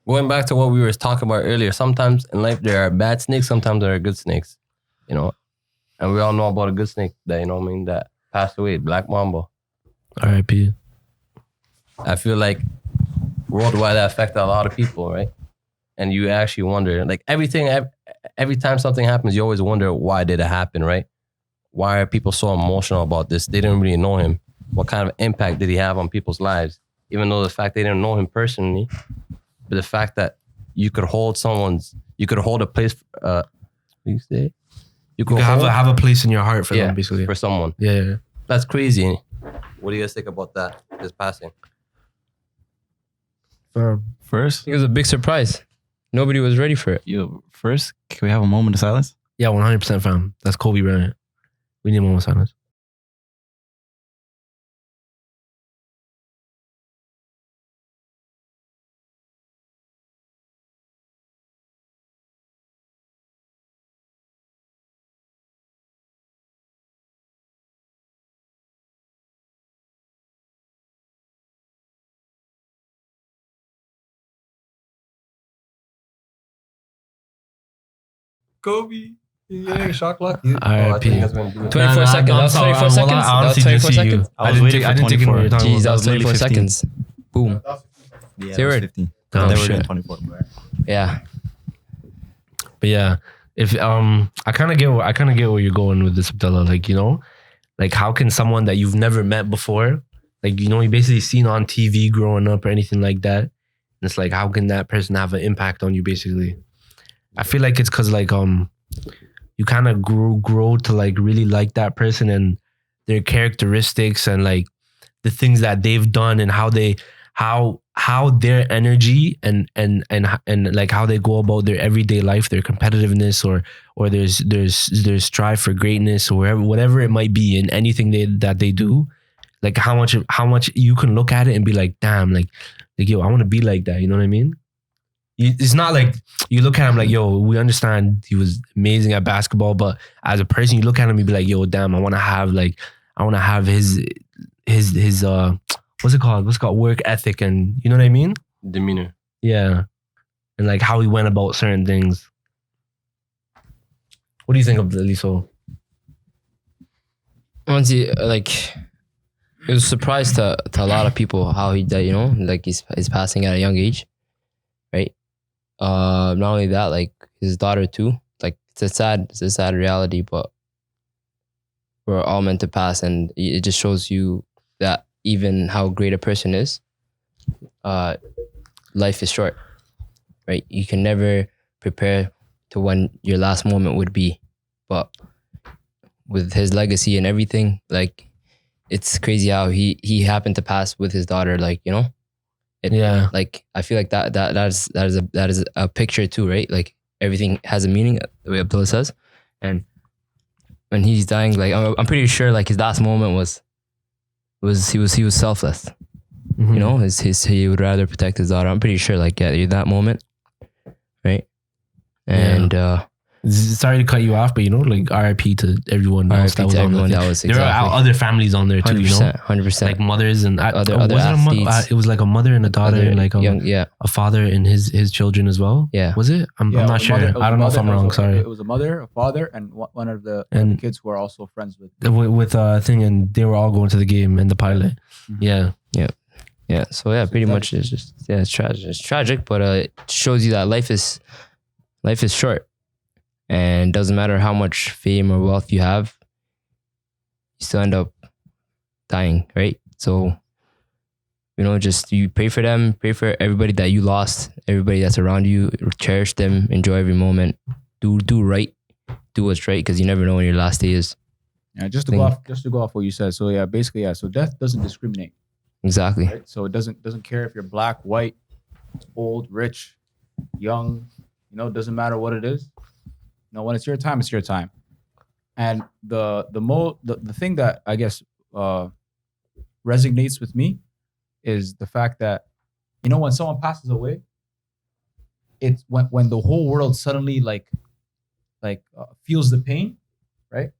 S3: Going back to what we were talking about earlier, sometimes in life there are bad snakes, sometimes there are good snakes, you know. And we all know about a good snake that, you know what I mean, that passed away, Black Mamba.
S5: R.I.P.
S3: I feel like worldwide that affected a lot of people, right? And you actually wonder, like every time something happens, you always wonder, why did it happen, right? Why are people so emotional about this? They didn't really know him. What kind of impact did he have on people's lives? Even though the fact they didn't know him personally, but the fact that you could hold a place, what do you say? You
S5: You have a place in your heart for them, basically.
S3: for someone.
S5: Yeah.
S3: That's crazy. What do you guys think about that? His passing.
S1: First,
S4: It was a big surprise. Nobody was ready for it.
S1: first, can we have a moment of silence?
S5: Yeah, 100% fam. That's Kobe Bryant. We need a moment of silence.
S3: Kobe. Yeah, shock lock.
S5: R.I.P.
S4: 24 seconds. That was 24 seconds.
S5: I
S4: That was
S5: honestly didn't
S4: 24
S5: see you.
S4: seconds.
S1: I was waiting for
S5: I didn't take in what you're
S1: 24.
S5: talking
S4: Jeez, that
S5: about.
S4: was 24 seconds. Boom.
S1: Yeah,
S4: Zero.
S1: it was 15.
S5: Oh,
S1: They were
S5: shit.
S1: doing 24. Right?
S4: Yeah.
S5: But yeah, if I kind of get where you're going with this, Abdullah. Like, you know, like how can someone that you've never met before, like, you know, you basically seen on TV growing up or anything like that, and it's like, how can that person have an impact on you? Basically, I feel like it's because like you kind of grow to like really like that person and their characteristics and like the things that they've done and how their energy and like how they go about their everyday life, their competitiveness or there's strive for greatness or whatever it might be in anything that they do, like how much you can look at it and be like, damn, like yo, I want to be like that. You know what I mean? It's not like you look at him like, yo, we understand he was amazing at basketball, but as a person, you look at him and be like, yo, damn, I want to have his what's it called? Work ethic, and you know what I mean?
S3: Demeanor.
S5: Yeah. And like how he went about certain things. What do you think of the Liso?
S4: Once he, like, it was a surprise to a lot of people how he died, you know? Like, he's passing at a young age, right? Not only that, like, his daughter too. Like, it's a sad reality, but we're all meant to pass, and it just shows you that even how great a person is, life is short, right? You can never prepare to when your last moment would be, but with his legacy and everything, like, it's crazy how he happened to pass with his daughter, like, you know?
S5: Yeah.
S4: Like, I feel like that is a picture too, right? Like, everything has a meaning, the way Abdullah says. And when he's dying, like, I'm pretty sure like his last moment was he was selfless.
S5: Mhm.
S4: You know, he would rather protect his daughter. I'm pretty sure, like, yeah, that moment, right? And
S5: Sorry to cut you off, but you know, like RIP to everyone else
S4: RIP
S5: that was
S4: to
S5: on
S4: everyone
S5: the thing.
S4: that was
S5: There are
S4: exactly
S5: other families on there too, you know?
S4: 100%.
S5: Like mothers and
S4: Other
S5: was it
S4: athletes.
S5: it was like a mother and a daughter and like
S4: yeah,
S5: a father and his children as well.
S4: yeah.
S5: Was it? I'm not sure. I don't know if I'm wrong. Sorry.
S2: It was a mother, a father, and one of the
S5: And-
S2: kids who are also friends with.
S5: With thing, and they were all going to the game and the pilot.
S2: Mhm.
S5: Yeah.
S4: Yeah, so yeah, pretty much it's just, yeah, it's tragic. It's tragic, but it shows you that life is short, and doesn't matter how much fame or wealth you have, you still end up dying, right? So, you know, just you pray for them, pray for everybody that you lost, everybody that's around you, cherish them, enjoy every moment, do right, do what's right because you never know when your last day is.
S2: Yeah, just to go off what you said. So yeah, basically, yeah. So death doesn't discriminate,
S4: Exactly.
S2: right? So it doesn't care if you're black, white, old, rich, young. It doesn't matter what it is. When it's your time, it's your time. And the thing that I guess resonates with me is the fact that when someone passes away, it's when the whole world suddenly feels the pain, right?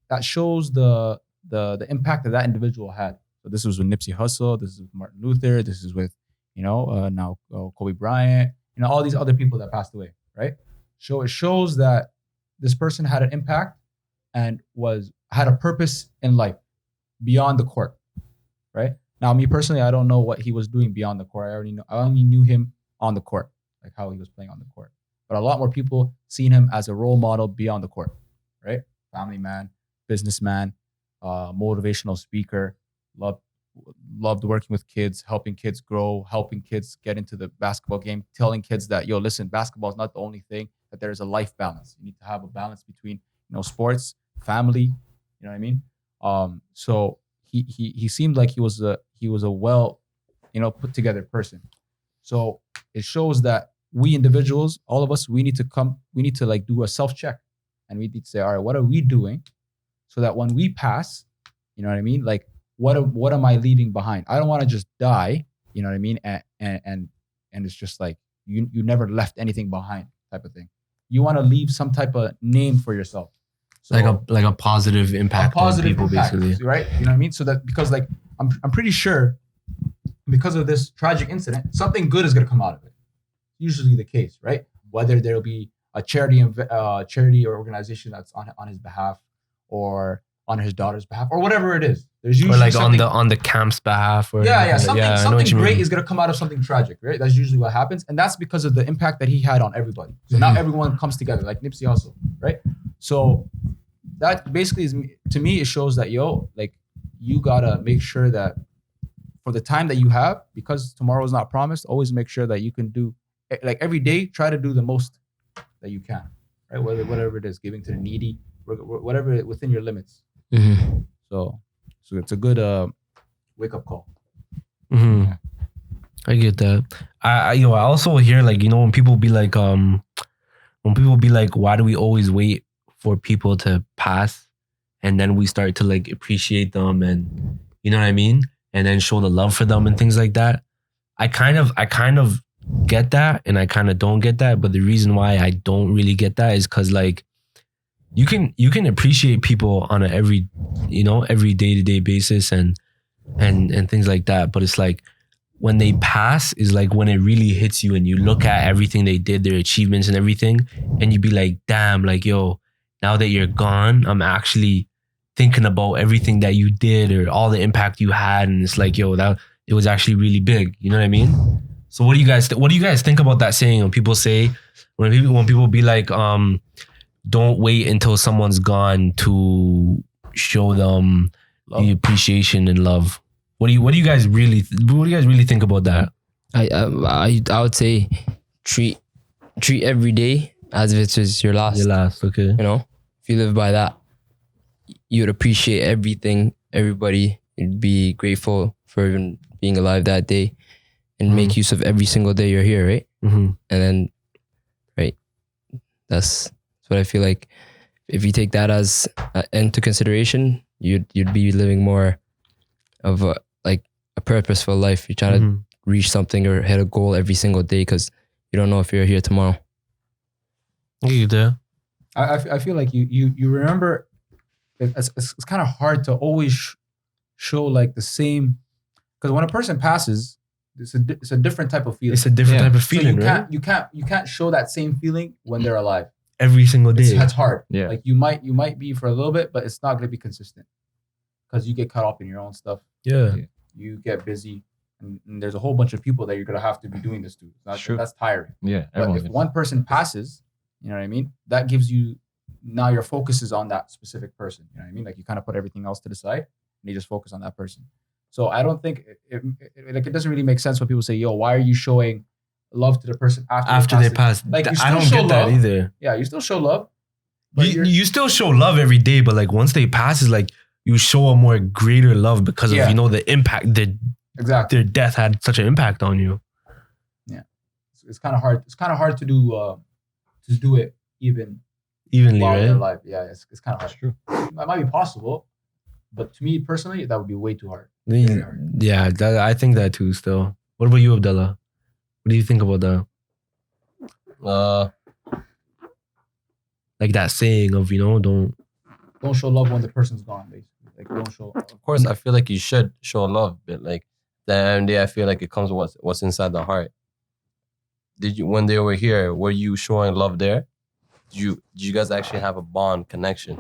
S2: That shows the impact that individual had. So this was with Nipsey Hussle, this is with Martin Luther, this is with now Kobe Bryant, all these other people that passed away, right? So it shows that this person had an impact and had a purpose in life beyond the court, right? Now, me personally, I don't know what he was doing beyond the court. I only knew him on the court, like how he was playing on the court. But a lot more people seen him as a role model beyond the court, right? Family man, businessman, motivational speaker, loved working with kids, helping kids grow, helping kids get into the basketball game, telling kids that, yo, listen, basketball is not the only thing, that there's a life balance. You need to have a balance between, sports, family, you know what I mean? So he seemed like he was a well, put together person. So it shows that we individuals, all of us, we need to like do a self-check, and we need to say, all right, what are we doing so that when we pass, you know what I mean? Like, what am I leaving behind? I don't want to just die, you know what I mean? And it's just like you never left anything behind type of thing. You want to leave some type of name for yourself. So,
S5: like a positive impact on people, basically,
S2: right? You know what I mean? So that, because like I'm pretty sure because of this tragic incident, something good is going to come out of it. Usually the case, right? Whether there'll be a charity or organization that's on his behalf, or on his daughter's behalf, or whatever it is. There's usually
S5: or like on the camp's behalf, or
S2: something great is gonna come out of something tragic, right? That's usually what happens, and that's because of the impact that he had on everybody. So now everyone comes together, like Nipsey Hussle, right? So that basically is, to me, it shows that like you gotta make sure that for the time that you have, because tomorrow is not promised, always make sure that you can do, like every day, try to do the most that you can, right? Whatever it is, giving to the needy, whatever within your limits.
S4: Mm-hmm.
S2: So it's a good wake up call.
S5: Mm-hmm. Yeah. I get that. I also hear, like, when people be like, why do we always wait for people to pass, and then we start to like appreciate them, and you know what I mean, and then show the love for them and things like that. I kind of get that, and I kind of don't get that. But the reason why I don't really get that is because, like, you can appreciate people on a every day-to-day basis and things like that. But it's like when they pass is like when it really hits you, and you look at everything they did, their achievements and everything, and you be like, damn, like, yo, now that you're gone, I'm actually thinking about everything that you did or all the impact you had. And it's like, yo, that it was actually really big. You know what I mean? So what do you guys think about that saying when people say, when people be like, don't wait until someone's gone to show them the appreciation and love? What do you guys really think about that?
S4: I would say treat every day as if it's just your last.
S5: Your last, okay.
S4: If you live by that, you would appreciate everything, everybody. You'd be grateful for even being alive that day, and make use of every single day you're here, right?
S5: Mm-hmm.
S4: And then, right, that's what I feel like. If you take that as into consideration, you'd be living more of a purposeful life. You're trying to reach something or hit a goal every single day, because you don't know if you're here tomorrow.
S5: You do.
S2: I feel like you remember. It's kind of hard to always show like the same, because when a person passes, it's a different type of feeling.
S5: It's a different type of feeling,
S2: so
S5: right?
S2: You can't show that same feeling when they're alive.
S5: Every single day.
S2: It's hard.
S1: Yeah.
S2: Like you might be for a little bit, but it's not going to be consistent, because you get caught up in your own stuff.
S5: Yeah.
S2: You get busy, and there's a whole bunch of people that you're going to have to be doing this to. That's tiring.
S1: Yeah.
S2: But if one person passes, you know what I mean? That gives you, now your focus is on that specific person. You know what I mean? Like you kind of put everything else to the side and you just focus on that person. So I don't think it doesn't really make sense when people say, yo, why are you showing love to the person after they pass?
S5: Like,
S2: Like, you
S5: I
S2: still
S5: don't
S2: show
S5: get that
S2: love.
S5: either.
S2: Yeah, you still show love, But
S5: you still show love every day, but like once they pass, is like you show a more greater love because of the impact that
S2: exactly
S5: their death had such an impact on you.
S2: it's kind of hard. It's kind of hard to do it
S5: Evenly,
S2: while they're
S5: right?
S2: alive. Yeah, it's kind of hard. True. That might be possible, but to me personally, that would be way too hard. Very hard.
S5: Yeah, I think that too. Still, what about you, Abdullah? What do you think about that? Like that saying of don't
S2: show love when the person's gone. Basically, like don't show.
S3: Of course, I feel like you should show love, but like the end of the day, I feel like it comes with what's inside the heart. Did you, when they were here, were you showing love there? Did you guys actually have a bond connection?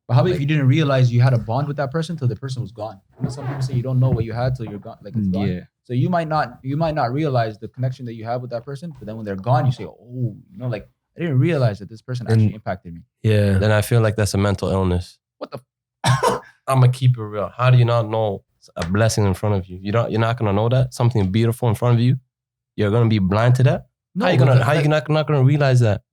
S2: But how about if you didn't realize you had a bond with that person till the person was gone? You know, some people say you don't know what you had till you're gone, like it's gone.
S1: Yeah.
S2: So you might not realize the connection that you have with that person, but then when they're gone, you say, oh, like I didn't realize that this person actually impacted me.
S5: Yeah.
S3: Then I feel like that's a mental illness.
S2: What the?
S3: I'm gonna keep it real. How do you not know a blessing in front of you? You're not gonna know that something beautiful in front of you. You're gonna be blind to that.
S2: No,
S3: how you not gonna realize that?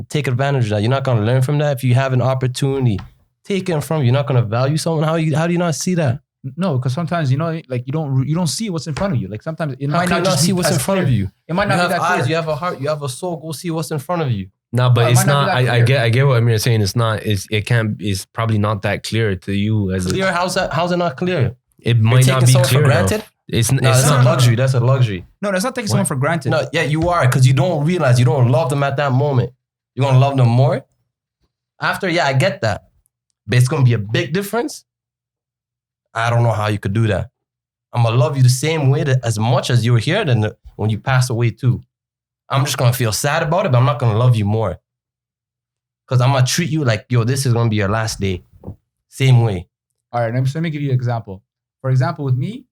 S3: Take advantage of that. You're not gonna learn from that. If you have an opportunity, take it from you. You're not gonna value someone. How do you not see that?
S2: No, because sometimes like you don't see what's in front of you. Like sometimes it
S3: How
S2: might
S3: can you
S2: not
S3: not
S2: just
S3: see
S2: be
S3: what's
S2: as
S3: in front of
S2: clear.
S3: you?
S2: It might
S3: You
S2: not
S3: have
S2: be that
S3: eyes.
S2: clear.
S3: You have a heart. You have a soul. Go see what's in front of you.
S5: No, but
S2: it
S5: it's
S2: might not
S5: not.
S2: be that
S5: I
S2: clear.
S5: get what Amir's saying. It's not. It's probably not that clear to you as
S3: Clear? How's it not clear?
S5: it
S3: You're
S5: might not
S3: taking
S5: be
S3: someone
S5: clear
S3: for
S5: enough.
S3: granted.
S5: It's
S3: No, that's
S5: not
S3: a luxury. That's a luxury.
S2: No, that's not taking someone for granted.
S3: No, yeah, you are, because you don't realize you don't love them at that moment. You're gonna love them more after. Yeah, I get that, but it's gonna be a big difference. I don't know how you could do that. I'm gonna love you the same way as much as you were here. Then when you pass away too, I'm just gonna feel sad about it, but I'm not gonna love you more. Because I'm gonna treat you like, yo, this is gonna be your last day. Same way.
S2: All right, let me give you an example. For example, with me,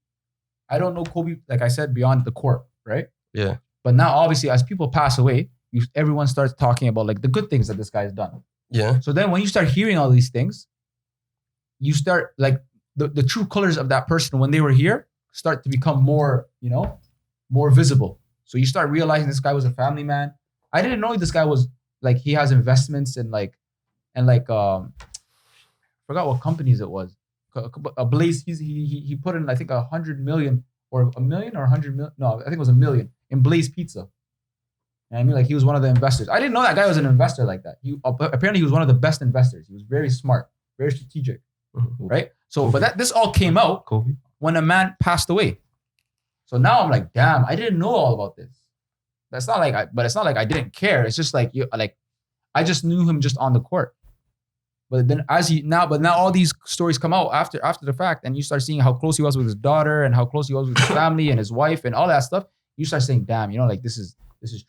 S2: I don't know Kobe, like I said, beyond the court, right?
S3: Yeah.
S2: But now, obviously, as people pass away, everyone starts talking about like the good things that this guy has done.
S3: Yeah.
S2: So then when you start hearing all these things, you start like the true colors of that person when they were here start to become more, more visible. So you start realizing this guy was a family man. I didn't know this guy was like, he has investments in forgot what companies it was. A Blaze, he put in, I think, 100 million or a million or 100 million. No, I think it was $1 million in Blaze Pizza. And I mean, like, he was one of the investors. I didn't know that guy was an investor like that. Apparently he was one of the best investors. He was very smart, very strategic, right? So, but this all came out when a man passed away. So now I'm like, damn, I didn't know all about this. It's not like I didn't care. It's just like I just knew him just on the court. But then now all these stories come out after the fact, and you start seeing how close he was with his daughter and how close he was with his family and his wife and all that stuff. You start saying, damn, like this is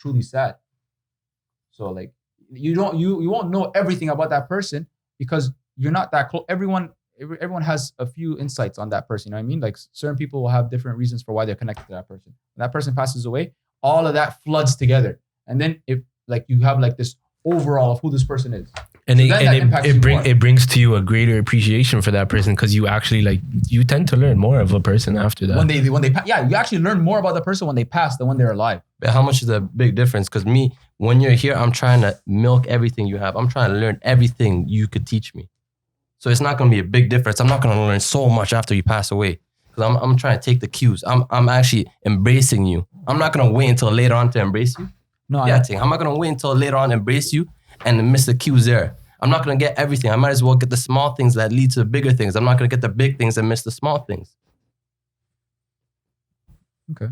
S2: truly sad. So like you won't know everything about that person because you're not that close. Everyone has a few insights on that person. You know what I mean? Like certain people will have different reasons for why they're connected to that person. When that person passes away, all of that floods together, and then you have like this overall of who this person is.
S5: And
S2: So
S5: it brings to you a greater appreciation for that person because you actually you tend to learn more of a person after that.
S2: When they you actually learn more about the person when they pass than when they're alive.
S3: But how much is a big difference? Because me, when you're here, I'm trying to milk everything you have. I'm trying to learn everything you could teach me. So it's not going to be a big difference. I'm not going to learn so much after you pass away because I'm trying to take the cues. I'm actually embracing you. I'm not going to wait until later on to embrace you.
S2: No,
S3: I'm not going to wait until later on to embrace you and miss the cues there. I'm not going to get everything. I might as well get the small things that lead to the bigger things. I'm not going to get the big things and miss the small things.
S2: Okay.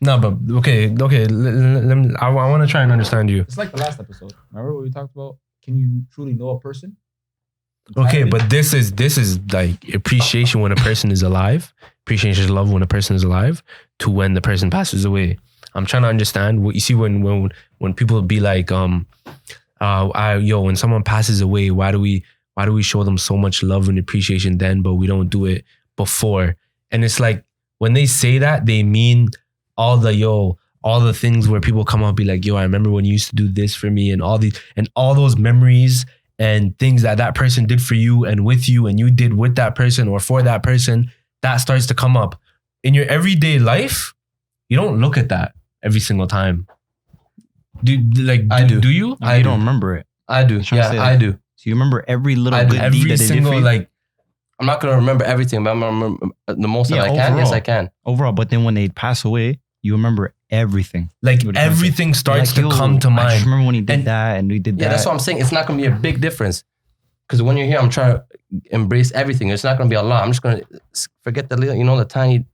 S5: No, but okay. I want to try and understand you.
S2: It's like the last episode. Remember what we talked about? Can you truly know a person?
S5: Okay, but this is like appreciation when a person is alive, appreciation is love when a person is alive, to when the person passes away. I'm trying to understand what you see when people be like, when someone passes away, why do we show them so much love and appreciation then, but we don't do it before? And it's like when they say that, they mean all the things where people come up and be like, yo, I remember when you used to do this for me, and all those memories and things that person did for you and with you and you did with that person or for that person, that starts to come up. In your everyday life, you don't look at that every single time. Do you?
S1: I don't remember it.
S3: I do.
S1: trying to say
S3: Yeah,
S1: that.
S3: I do.
S1: So you remember every little
S3: I do.
S1: good deed
S5: Every
S1: that they did
S5: single
S1: for you?
S5: like
S3: I'm not gonna remember everything, but I'm gonna remember the most that
S1: Yeah,
S3: I can. Yes,
S1: overall.
S3: I can.
S1: overall. But then when they pass away, you remember everything.
S5: like
S1: What are you trying to say?
S5: everything starts
S1: You're like,
S5: to
S1: yo,
S5: come to
S1: I
S5: mind.
S1: just remember when he did
S5: And-
S1: that and we did
S3: Yeah,
S1: that.
S3: that's what I'm saying. It's not gonna be a big difference. Because when you're here, I'm trying to embrace everything. It's not gonna be a lot. I'm just gonna forget the little, the tiny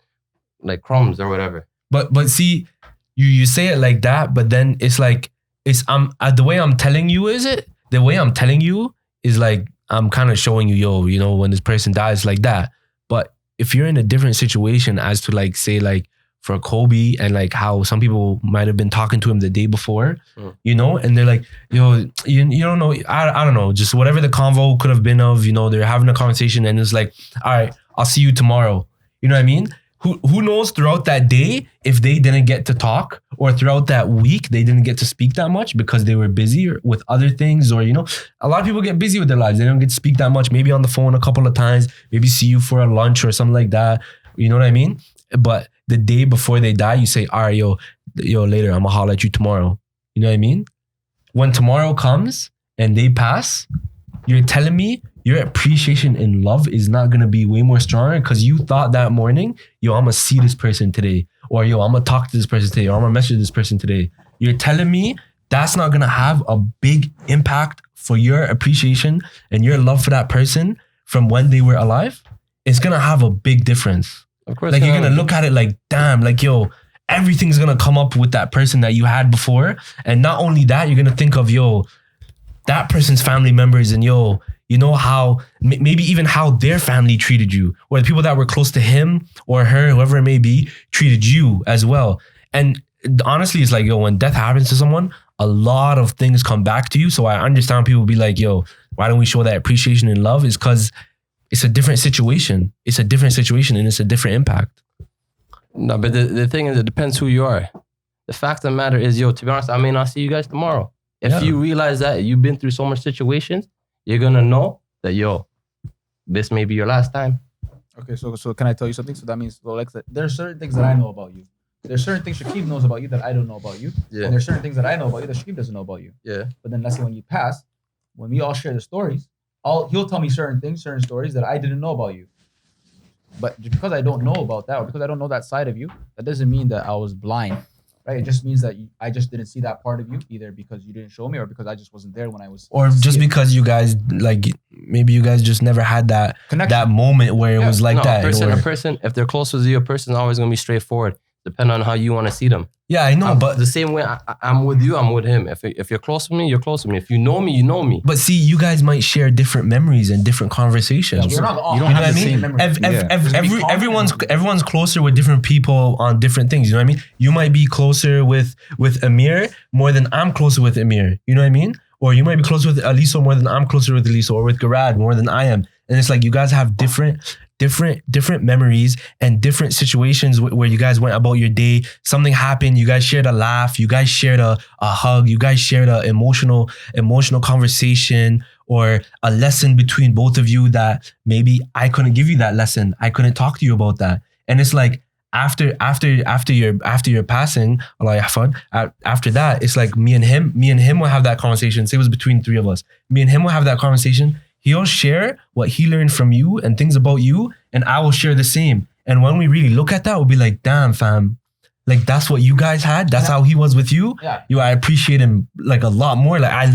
S3: like crumbs or whatever.
S5: But see, you say it like that, but then it's like the way I'm telling you is like I'm kind of showing you, yo, when this person dies like that. But if you're in a different situation, as to like say like for Kobe and like how some people might have been talking to him the day before, and they're like, yo, you don't know, I don't know, just whatever the convo could have been of, they're having a conversation and it's like, all right, I'll see you tomorrow. You know what I mean? Who knows throughout that day if they didn't get to talk, or throughout that week they didn't get to speak that much because they were busy with other things, or a lot of people get busy with their lives. They don't get to speak that much, maybe on the phone a couple of times, maybe see you for a lunch or something like that. You know what I mean? But the day before they die, you say, all right, yo, later, I'm gonna holler at you tomorrow. You know what I mean? When tomorrow comes and they pass, you're telling me your appreciation and love is not gonna be way more stronger because you thought that morning, yo, I'm gonna see this person today, or yo, I'm gonna talk to this person today, or I'm gonna message this person today. You're telling me that's not gonna have a big impact for your appreciation and your love for that person from when they were alive? It's gonna have a big difference.
S3: Of course,
S5: Like you're gonna look at it like, damn, like yo, everything's gonna come up with that person that you had before. And not only that, you're gonna think of, yo, that person's family members, and yo, how maybe even how their family treated you, or the people that were close to him or her, whoever it may be, treated you as well. And honestly, it's like, yo, when death happens to someone, a lot of things come back to you. So I understand people be like, yo, why don't we show that appreciation and love? Is because it's a different situation. It's a different situation and it's a different impact.
S3: No, but the thing is, it depends who you are. The fact of the matter is, yo, to be honest, I may not see you guys tomorrow. If you realize that you've been through so much situations, you're gonna know that, yo, this may be your last time.
S2: Okay, so can I tell you something? So that means, there's certain things that I know about you. There's certain things Shakib knows about you that I don't know about you.
S3: Yeah.
S2: And there's certain things that I know about you that Shakib doesn't know about you.
S3: Yeah.
S2: But then let's say when you pass, when we all share the stories, he'll tell me certain things, certain stories that I didn't know about you. But just because I don't know about that, or because I don't know that side of you, that doesn't mean that I was blind, right? It just means that I just didn't see that part of you, either because you didn't show me or because I just wasn't there when I was.
S5: Or just because you guys, like, maybe you guys just never had that moment where it was like that.
S3: A person, if they're close with you, a person's always gonna be straightforward, depending on how you want to see them.
S5: Yeah, I know, but
S3: the same way I'm with you, I'm with him. If you're close with me, you're close with me. If you know me, you know me.
S5: But see, you guys might share different memories and different conversations.
S2: Yeah, we're not all,
S1: You don't
S2: you know
S1: have
S2: what I
S1: the
S2: mean?
S1: same
S5: Everyone's closer with different people on different things. You know what I mean? You might be closer with Amir more than I'm closer with Amir. You know what I mean? Or you might be closer with Aliso more than I'm closer with Aliso, or with Garad more than I am. And it's like you guys have different memories and different situations where you guys went about your day. Something happened. You guys shared a laugh. You guys shared a hug. You guys shared a emotional conversation, or a lesson between both of you that maybe I couldn't give you that lesson. I couldn't talk to you about that. And it's like after your passing, Allah yahfad, after that, it's like me and him will have that conversation. Say it was between three of us. Me and him will have that conversation. He'll share what he learned from you and things about you, and I will share the same. And when we really look at that, we'll be like, damn, fam, like that's what you guys had. That's how he was with you.
S2: Yeah.
S5: I appreciate him like a lot more. Like I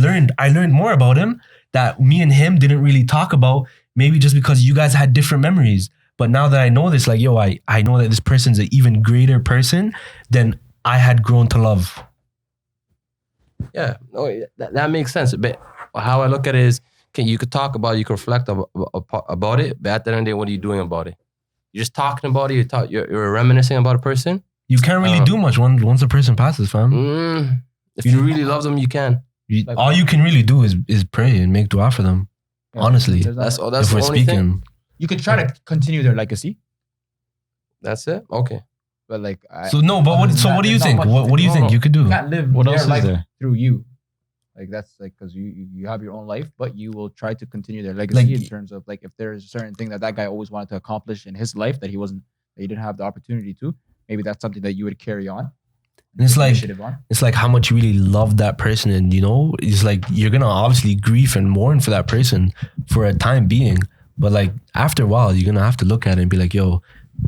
S5: learned more about him that me and him didn't really talk about, maybe just because you guys had different memories. But now that I know this, like, yo, I know that this person's an even greater person than I had grown to love.
S3: Yeah, no, that makes sense. But how I look at it is, you could talk about it, you could reflect about it, but at the end of the day, what are you doing about it? You're just talking about it, you're reminiscing about a person.
S5: You can't really do much once a person passes, fam.
S3: If you really love them, you can.
S5: All you can really do is pray and make dua for them.
S2: Yeah,
S5: honestly,
S3: that's
S5: if
S3: the
S5: we're
S3: only
S5: speaking.
S3: thing.
S2: You could try to continue their legacy,
S3: That's it? Okay.
S2: but like.
S5: What do you think? What do you think you could do?
S2: You can't live
S1: What
S2: their
S1: else is
S2: life
S1: there?
S2: through you. Like that's like because you have your own life, but you will try to continue their legacy in terms of like if there's a certain thing that guy always wanted to accomplish in his life that he didn't have the opportunity to. Maybe that's something that you would carry on.
S5: And it's like
S2: initiative on.
S5: it's like how much you really love that person, and you know, it's like you're gonna obviously grieve and mourn for that person for a time being, but like after a while, you're gonna have to look at it and be like, yo,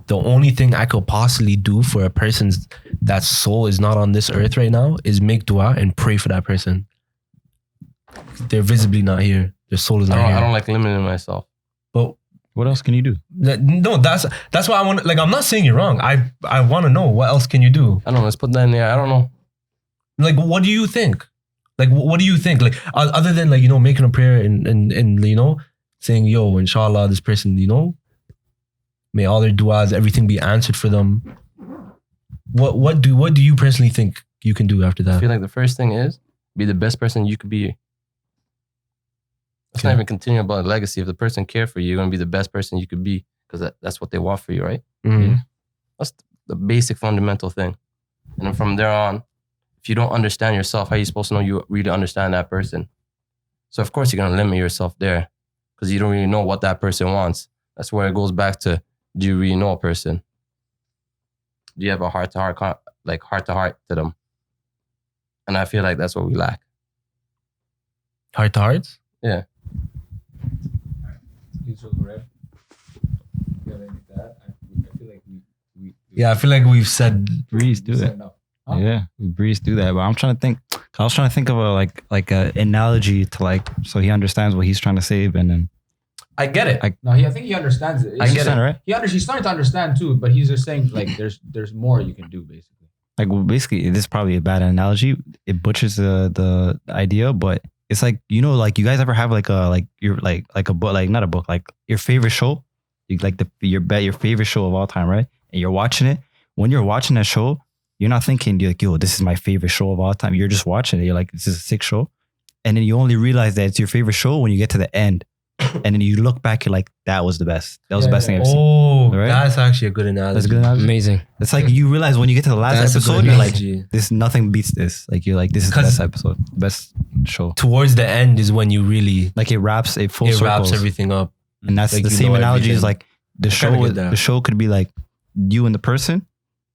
S5: the only thing I could possibly do for a person's that soul is not on this earth right now is make dua and pray for that person. They're visibly not here. Their soul is not here.
S3: I don't like limiting myself.
S5: But
S1: What else can you do?
S5: no, that's why I want. Like, I'm not saying you're wrong. I want to know what else can you do.
S3: I don't know. Let's put that in there. I don't know.
S5: Like, what do you think? Like, what do you think? Like, other than like, you know, making a prayer and you know, saying, yo, inshallah, this person, you know, may all their du'as, everything be answered for them. What do you personally think you can do after
S3: I
S5: that?
S3: feel like the first thing is be the best person you could be. It's not
S5: Okay.
S3: even continuing about a legacy. If the person cared for you, you're gonna be the best person you could be because that's what they want for you, right?
S5: Mhm.
S3: That's the basic fundamental thing. And then from there on, if you don't understand yourself, how are you supposed to know you really understand that person? So of course you're gonna limit yourself there because you don't really know what that person wants. That's where it goes back to: do you really know a person? Do you have a heart to heart to them? And I feel like that's what we lack.
S5: Heart to hearts?
S3: Yeah.
S2: Please show the red. You have anything to add? I feel like we
S5: Yeah, I feel like we've said.
S1: Breeze, do
S2: said
S1: that.
S2: enough. Huh?
S1: Yeah, we breeze through that. But I'm trying to think. I was trying to think of a like a analogy to like so he understands what he's trying to say, and then
S5: I get it.
S2: No, I think he understands it.
S1: I
S2: It's
S1: get
S2: just-
S1: it, right?
S2: He's starting to understand too, but he's just saying like there's more you can do basically.
S1: Like well, basically, this is probably a bad analogy. It butchers the idea, but it's like, you know, like you guys ever have like a like a book, like not a book, like your favorite show, you like your favorite show of all time, right? And you're watching it. When you're watching that show, you're not thinking you're like, yo, this is my favorite show of all time. You're just watching it. You're like, this is a sick show, and then you only realize that it's your favorite show when you get to the end, and then you look back, you're like, that was the best. That was the
S2: Yeah,
S1: best thing
S2: yeah.
S1: I've seen.
S5: Oh,
S1: Right?
S5: that's actually a good analogy.
S1: That's a good analogy.
S4: Amazing.
S1: It's like you realize when you get to the last
S5: That's a
S1: episode,
S5: good
S1: you're like,
S5: analogy.
S1: this nothing beats this. Like you're like, this is the
S5: 'Cause-
S1: best episode, the best show.
S5: Towards the end is when you really
S1: Like it wraps a full
S5: it
S1: circle,
S5: wraps everything up.
S1: and that's
S5: like
S1: the
S5: you
S1: same
S5: know
S1: analogy. Is
S5: everything.
S1: like the
S5: I kinda
S1: show.
S5: get that.
S1: The show could be like you and the person,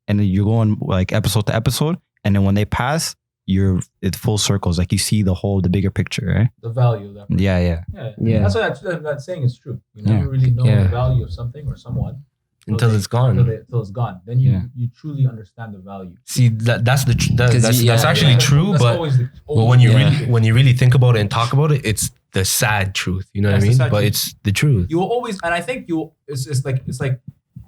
S1: and then you're going like episode to episode, and then when they pass, it full circles. Like you see the bigger picture, right?
S2: The value of that.
S1: Yeah, yeah.
S4: Yeah.
S2: That's what that saying is true. You never really know
S4: Yeah.
S2: the value of something or someone
S5: Until it's gone.
S2: Until it's gone. Then you
S1: Yeah.
S2: you truly understand the value.
S5: See, that's the tr- that,
S4: 'Cause
S5: that's,
S4: you-
S5: that's
S4: yeah,
S5: actually
S2: Yeah,
S5: true,
S2: that's
S5: but
S2: always the
S5: when you
S4: Yeah.
S5: really think about it and talk about it, it's the sad truth. You know
S2: That's
S5: what I
S2: the
S5: mean?
S2: sad
S5: But
S2: truth.
S5: it's the truth.
S2: you will always, and I think it's like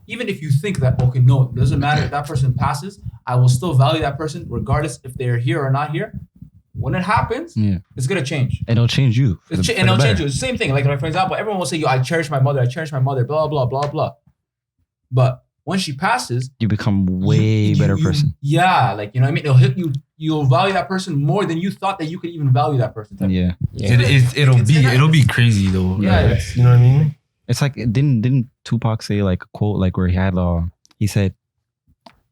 S2: even if you think that, okay, no, it doesn't matter if that person passes, I will still value that person regardless if they're here or not here. When it happens,
S1: Yeah.
S2: it's gonna change.
S1: And it'll change you. for the- for
S2: And
S1: the
S2: it'll change
S1: better.
S2: you. It's the same thing. Like for example, everyone will say, "Yo, I cherish my mother, blah blah blah blah." But when she passes,
S1: You become way better person.
S2: Yeah, like you know what I mean. It'll hit you. You'll value that person more than you thought that you could even value that person. type.
S1: Yeah.
S5: It'll be crazy though.
S2: Yeah,
S5: Like,
S2: it's-
S5: you know what I mean?
S1: It's like didn't Tupac say like a quote like where he said,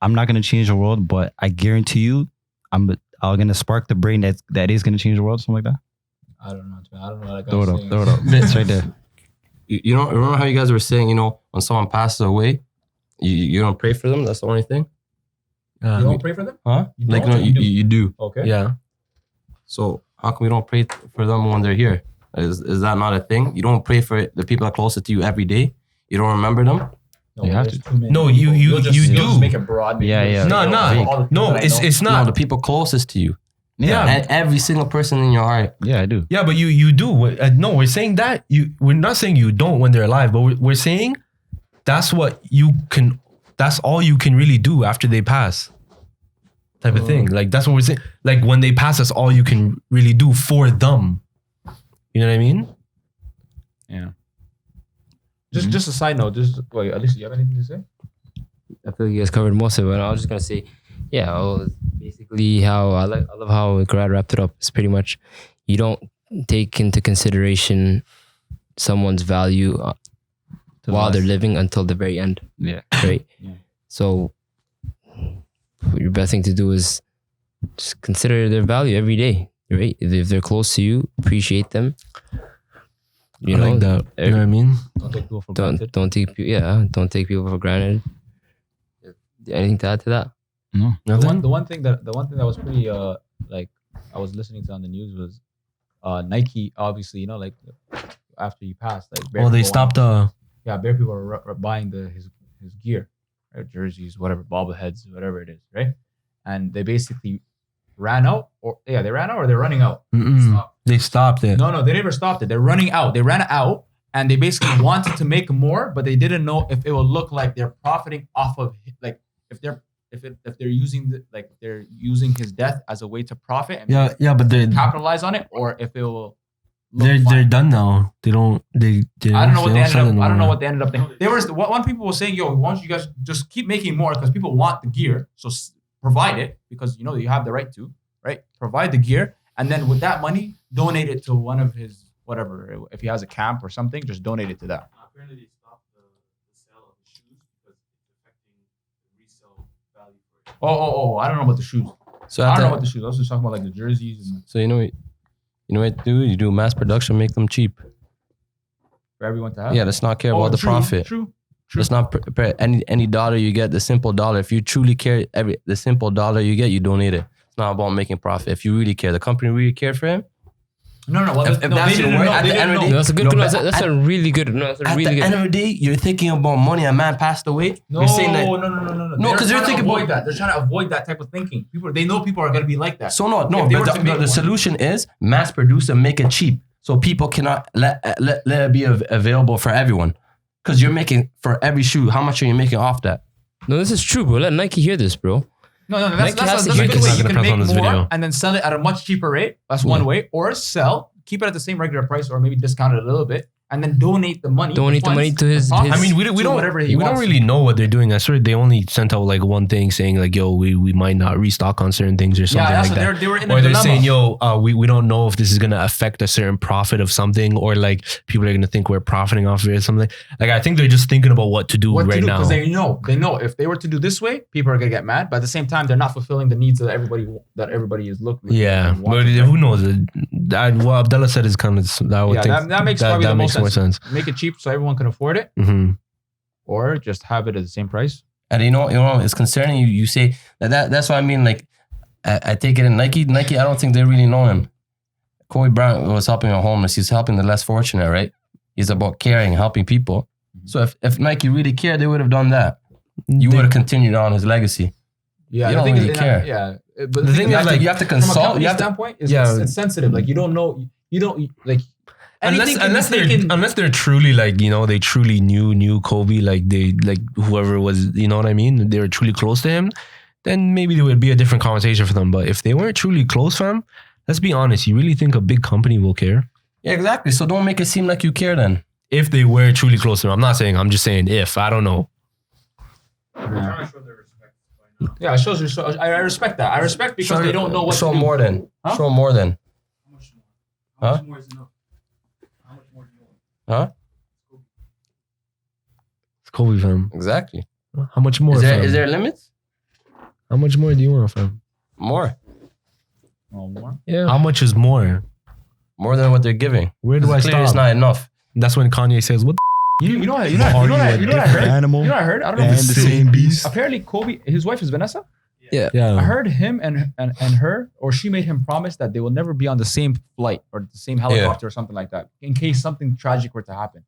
S1: "I'm not gonna change the world, but I guarantee you, I'm gonna spark the brain that is gonna change the world," something like that.
S2: I don't know. I don't know. Like
S1: Throw it
S2: I'm
S1: up,
S2: saying.
S1: throw it up. It's right there.
S3: You know, remember how you guys were saying, you know, when someone passes away, you don't pray for them. That's the only thing,
S2: You don't pray for them?
S3: huh?
S2: You
S3: Like
S2: don't
S3: no,
S2: or you do?
S3: you do.
S2: Okay.
S5: Yeah.
S3: So how come we don't pray for them when they're here? Is that not a thing? You don't pray for the people that are closest to you every day. You don't remember them.
S2: No,
S1: You have
S2: there's
S1: to.
S2: too many
S5: No,
S2: people.
S5: you
S2: You'll just
S5: do.
S2: make it broad. maybe.
S1: Yeah, yeah.
S5: No,
S2: All the people
S5: no,
S2: that I
S5: it's
S2: know.
S5: it's
S3: No,
S5: not.
S3: the people closest to you.
S1: Yeah,
S3: And every single person in your heart.
S1: yeah, I do.
S5: Yeah, but you do. No, we're saying that we're not saying you don't when they're alive, but we're saying that's what you can. That's all you can really do after they pass. Type of thing. Like that's what we're saying. Like when they pass, that's all you can really do for them. You know what I mean?
S1: Yeah.
S2: Just a side note. Wait, at least you have anything to say?
S4: I feel like you guys covered most of it. I was just gonna say, yeah, basically how I love how Grad wrapped it up. It's pretty much you don't take into consideration someone's value while they're living until the very end,
S1: Yeah.
S4: right?
S2: Yeah.
S4: So your best thing to do is just consider their value every day, right? If they're close to you, appreciate them. You
S5: I
S4: know,
S5: like that. You know what I mean?
S2: Don't take people for granted.
S4: don't take people for granted. Anything to add to that?
S1: No.
S5: Nothing?
S2: The one thing that was pretty like I was listening to on the news was Nike. Obviously, you know, like after he passed, like bare
S5: Oh, they
S2: people
S5: stopped
S2: bare people were buying his gear, right? Jerseys, whatever, bobbleheads, whatever it is, right? And they basically ran out, or they're running out.
S5: They stopped it.
S2: No, they never stopped it. They're running out. They ran out, and they basically wanted to make more, but they didn't know if it will look like they're profiting off of, like, if they're using they're using his death as a way to profit and
S5: But they
S2: capitalize on it, or if it will.
S5: they're done now. They don't. They
S2: I don't know what they ended
S5: sell
S2: up.
S5: it
S2: I don't know
S5: anymore.
S2: what they ended up thinking. There was one people were saying, "Yo, why don't you guys just keep making more because people want the gear, so provide it because you know you have the right to, right? Provide the gear, and then with that money, donate it to one of his whatever. If he has a camp or something, just donate it to that."
S6: Apparently, they stopped the sale of the shoes because it's affecting the resale value for it.
S2: Oh! I don't know about the shoes.
S3: So
S2: I don't know about the shoes. I was just talking about like the jerseys and
S3: So you know what to do? You do mass production, make them cheap.
S2: for everyone to have.
S3: Yeah, let's not care about the profit.
S2: True.
S3: Let's not any dollar you get, the simple dollar. If you truly care, the simple dollar you get, you donate it. It's not about making profit. If you really care, the company really cared for him.
S2: No. Well,
S3: If that's your word, at the end of the day,
S4: That's a good.
S3: No,
S4: That's
S3: but
S4: a really good. No, that's a
S3: At
S4: really
S3: the
S4: good.
S3: end of the day, you're thinking about money. A man passed away.
S2: No,
S3: You're saying that.
S2: no.
S3: No, 'cause they're
S2: trying to
S3: thinking
S2: avoid
S3: about-
S2: that. They're trying to avoid that type of thinking. They know people are gonna be like that.
S3: So no.
S2: If they were
S3: But
S2: to
S3: the
S2: make one.
S3: solution is mass produce and make it cheap, so people cannot let it be available for everyone. Because you're making for every shoe. How much are you making off that?
S4: No, this is true, bro. Let Nike hear this, bro.
S2: No.
S4: Nike
S2: That's
S4: has to
S2: a
S4: hear
S2: good
S4: this.
S2: way.
S5: I'm
S2: You
S5: gonna
S2: can
S5: press on
S2: make
S5: this
S2: more
S5: video.
S2: and then sell it at a much cheaper rate. That's one way. Or keep it at the same regular price, or maybe discount it a little bit, and then donate the money.
S4: Donate the money to his-
S5: I mean, we
S2: to
S5: don't
S2: whatever he
S5: we don't
S2: wants.
S5: really know what they're doing. I swear they only sent out like one thing saying like, "Yo, we might not restock on certain things or something
S2: Yeah, that's
S5: like
S2: what
S5: that."
S2: they were in a
S5: Or they're
S2: dilemma.
S5: saying, "Yo, we don't know if this is gonna affect a certain profit of something, or like people are gonna think we're profiting off of it or something." Like I think they're just thinking about what to do
S2: what
S5: right
S2: to do
S5: now.
S2: because they know if they were to do this way, people are gonna get mad. But at the same time, they're not fulfilling the needs that everybody is looking.
S5: Yeah,
S2: and
S5: but
S2: wanting,
S5: who knows? What Abdullah said is kind of I would
S2: Yeah,
S5: think
S2: that makes probably the most
S5: more sense.
S2: Make it cheap so everyone can afford it,
S5: Hmm.
S2: or just have it at the same price.
S3: And you know, it's concerning you. You say that's what I mean. Like, I take it in Nike. I don't think they really know him. Kobe Bryant was helping the homeless. He's helping the less fortunate, right? He's about caring, helping people. So if Nike really cared, they would have done that. You would have continued on his legacy.
S2: Yeah,
S3: You
S2: the
S3: don't
S2: thing
S3: really
S2: is,
S3: care.
S2: Yeah, but
S5: The thing
S3: You
S5: is,
S3: have,
S5: like,
S3: to, you have to
S2: from a
S3: consult.
S2: company
S3: You have to,
S2: standpoint,
S5: Yeah.
S2: it's sensitive. Like you don't know, you don't like. anything can
S5: Unless
S2: be
S5: they're
S2: taken-
S5: unless they're truly like, you know, they truly knew Kobe, like they like whoever was, you know what I mean, they were truly close to him, then maybe there would be a different conversation for them. But if they weren't truly close, fam, let's be honest, you really think a big company will care?
S3: yeah, exactly. So don't make it seem like you care then.
S5: If they were truly close to him. I'm not saying, I'm just saying if. I don't know.
S6: They're trying to show their respect by now.
S2: Yeah, it shows. I respect that. I respect because they don't know what
S3: Show
S2: to do.
S3: more than.
S2: Huh?
S3: Show more than.
S6: How much more? How
S3: Huh?
S6: much more is enough? How much more do you want?
S3: Huh?
S5: It's Kobe, fam.
S3: Exactly.
S5: How much more, fam?
S3: Is there limits?
S5: How much more do you want, fam?
S3: More.
S2: Oh, more.
S4: Yeah.
S5: How much is more?
S3: More than what they're giving.
S5: Where do I
S3: Clearly it's
S5: stop?
S3: not enough.
S5: That's when Kanye says, what the
S2: You know what I heard?
S1: Animal
S2: You know what I heard? I don't know
S1: and
S2: if
S1: the
S2: it's true.
S1: same beast.
S2: Apparently, Kobe, his wife is Vanessa.
S4: Yeah.
S5: Yeah.
S2: I heard him and her, or she made him promise that they will never be on the same flight or the same helicopter or something like that, in case something tragic were to happen.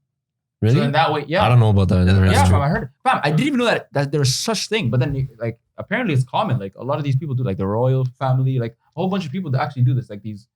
S5: Really?
S2: So in that way, yeah.
S5: I don't know about that. That's
S2: Yeah,
S5: true.
S2: fam, I heard it. Fam, I didn't even know that there's such thing. But then, like, apparently it's common. Like, a lot of these people do, like the royal family, like a whole bunch of people that actually do this. Like these,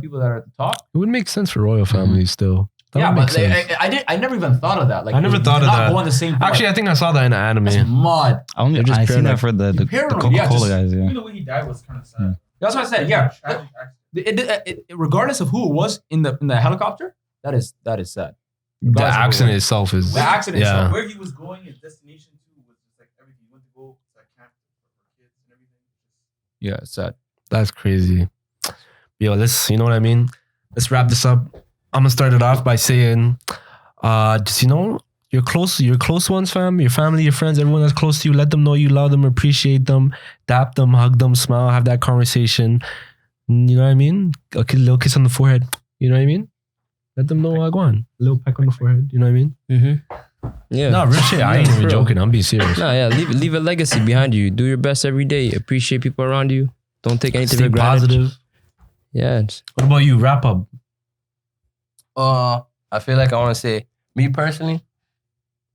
S2: people that are at the top.
S5: It would make sense for royal families still. That
S2: Yeah,
S5: would
S2: but
S5: make sense.
S2: I never even thought of that. Like,
S5: I never thought of
S2: not
S5: that.
S2: go on the same flight.
S5: Actually, I think I saw that in an
S2: That's
S5: anime.
S2: mad.
S1: Only
S4: They're just
S1: I seen that
S4: paranoid.
S1: for the
S2: Paranoid,
S1: Coca-Cola
S2: yeah, just-
S1: guys. Yeah.
S6: Even the way he died was kind of sad.
S2: That's what I said. Yeah.
S6: Tragic accident.
S2: Regardless of who it was in the helicopter, that is sad.
S5: The
S2: Guys,
S5: accident
S2: everywhere.
S5: itself is.
S2: The accident
S5: Yeah.
S2: itself.
S6: Where he was going, his destination to was just like everything. He went to go to that camp for kids and everything.
S2: Yeah, it's sad.
S5: That's crazy. Yo, you know what I mean? Let's wrap this up. I'm gonna start it off by saying, just your close ones, fam, your family, your friends, everyone that's close to you, let them know you love them, appreciate them, dap them, hug them, smile, have that conversation. You know what I mean? A little kiss on the forehead. You know what I mean? Let them know I go on. A little peck on the forehead. You know what I mean?
S4: Mm-hmm. Yeah.
S5: No, real shit. I ain't even joking. I'm being serious.
S4: No, yeah. Leave a legacy behind you. Do your best every day. Appreciate people around you. Don't take anything
S5: Stay
S4: for granted.
S5: positive.
S4: Yeah.
S5: What about you? Wrap up.
S3: I feel like I want to say, me personally,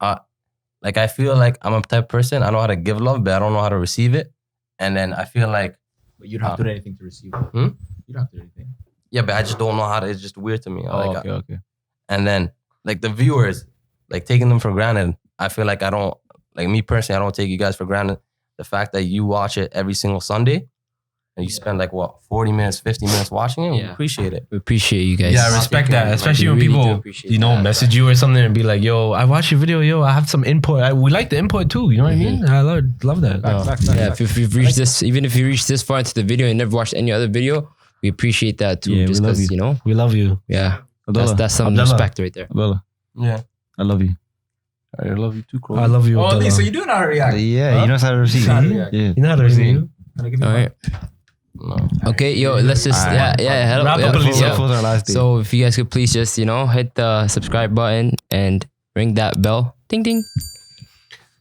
S3: like I feel like I'm a type of person, I know how to give love, but I don't know how to receive it. And then I feel like,
S2: But you don't have to do anything to receive it.
S3: Hmm?
S2: You don't have to do anything.
S3: yeah, but I just don't know how to, it's just weird to me. Like,
S2: okay.
S3: and then like the viewers, like taking them for granted, I feel like I don't, like me personally, I don't take you guys for granted. The fact that you watch it every single Sunday and you spend like what, 40 minutes, 50 minutes watching it, we
S4: Yeah.
S3: appreciate it.
S4: We appreciate you guys.
S5: Yeah, I respect that.
S3: Like,
S5: Especially
S4: we
S5: when
S4: really do
S5: people,
S4: appreciate
S5: you know,
S4: that.
S5: message you or something and be like, yo, I watched your video. Yo, I have some input. We like the input too. You know what I mean? I love that.
S4: Yeah, if you've reached this, even if you reached this far into the video and never watched any other video, we appreciate that too.
S1: Yeah, we
S4: just
S1: love
S4: because,
S1: you.
S4: you know,
S5: We love you.
S4: yeah,
S1: Abdullah,
S4: that's some
S5: Abdullah.
S4: respect right there.
S1: Abdullah,
S3: Yeah.
S1: I love you.
S3: I love you too, Chloe.
S5: I love you.
S2: Oh,
S5: Abdullah.
S2: so you do know how to react.
S1: Yeah, you know how to receive.
S2: Huh?
S1: Yeah.
S5: You know how to
S3: What do you
S5: receive.
S3: mean?
S2: Can I give you
S4: All
S2: one?
S4: right.
S3: No.
S4: Okay, yo, let's just
S1: Alright.
S4: hello,
S5: Wrap
S4: yeah,
S5: up, please.
S4: yeah.
S1: For our last day.
S4: So if you guys could please just, you know, hit the subscribe button and ring that bell, ding ding,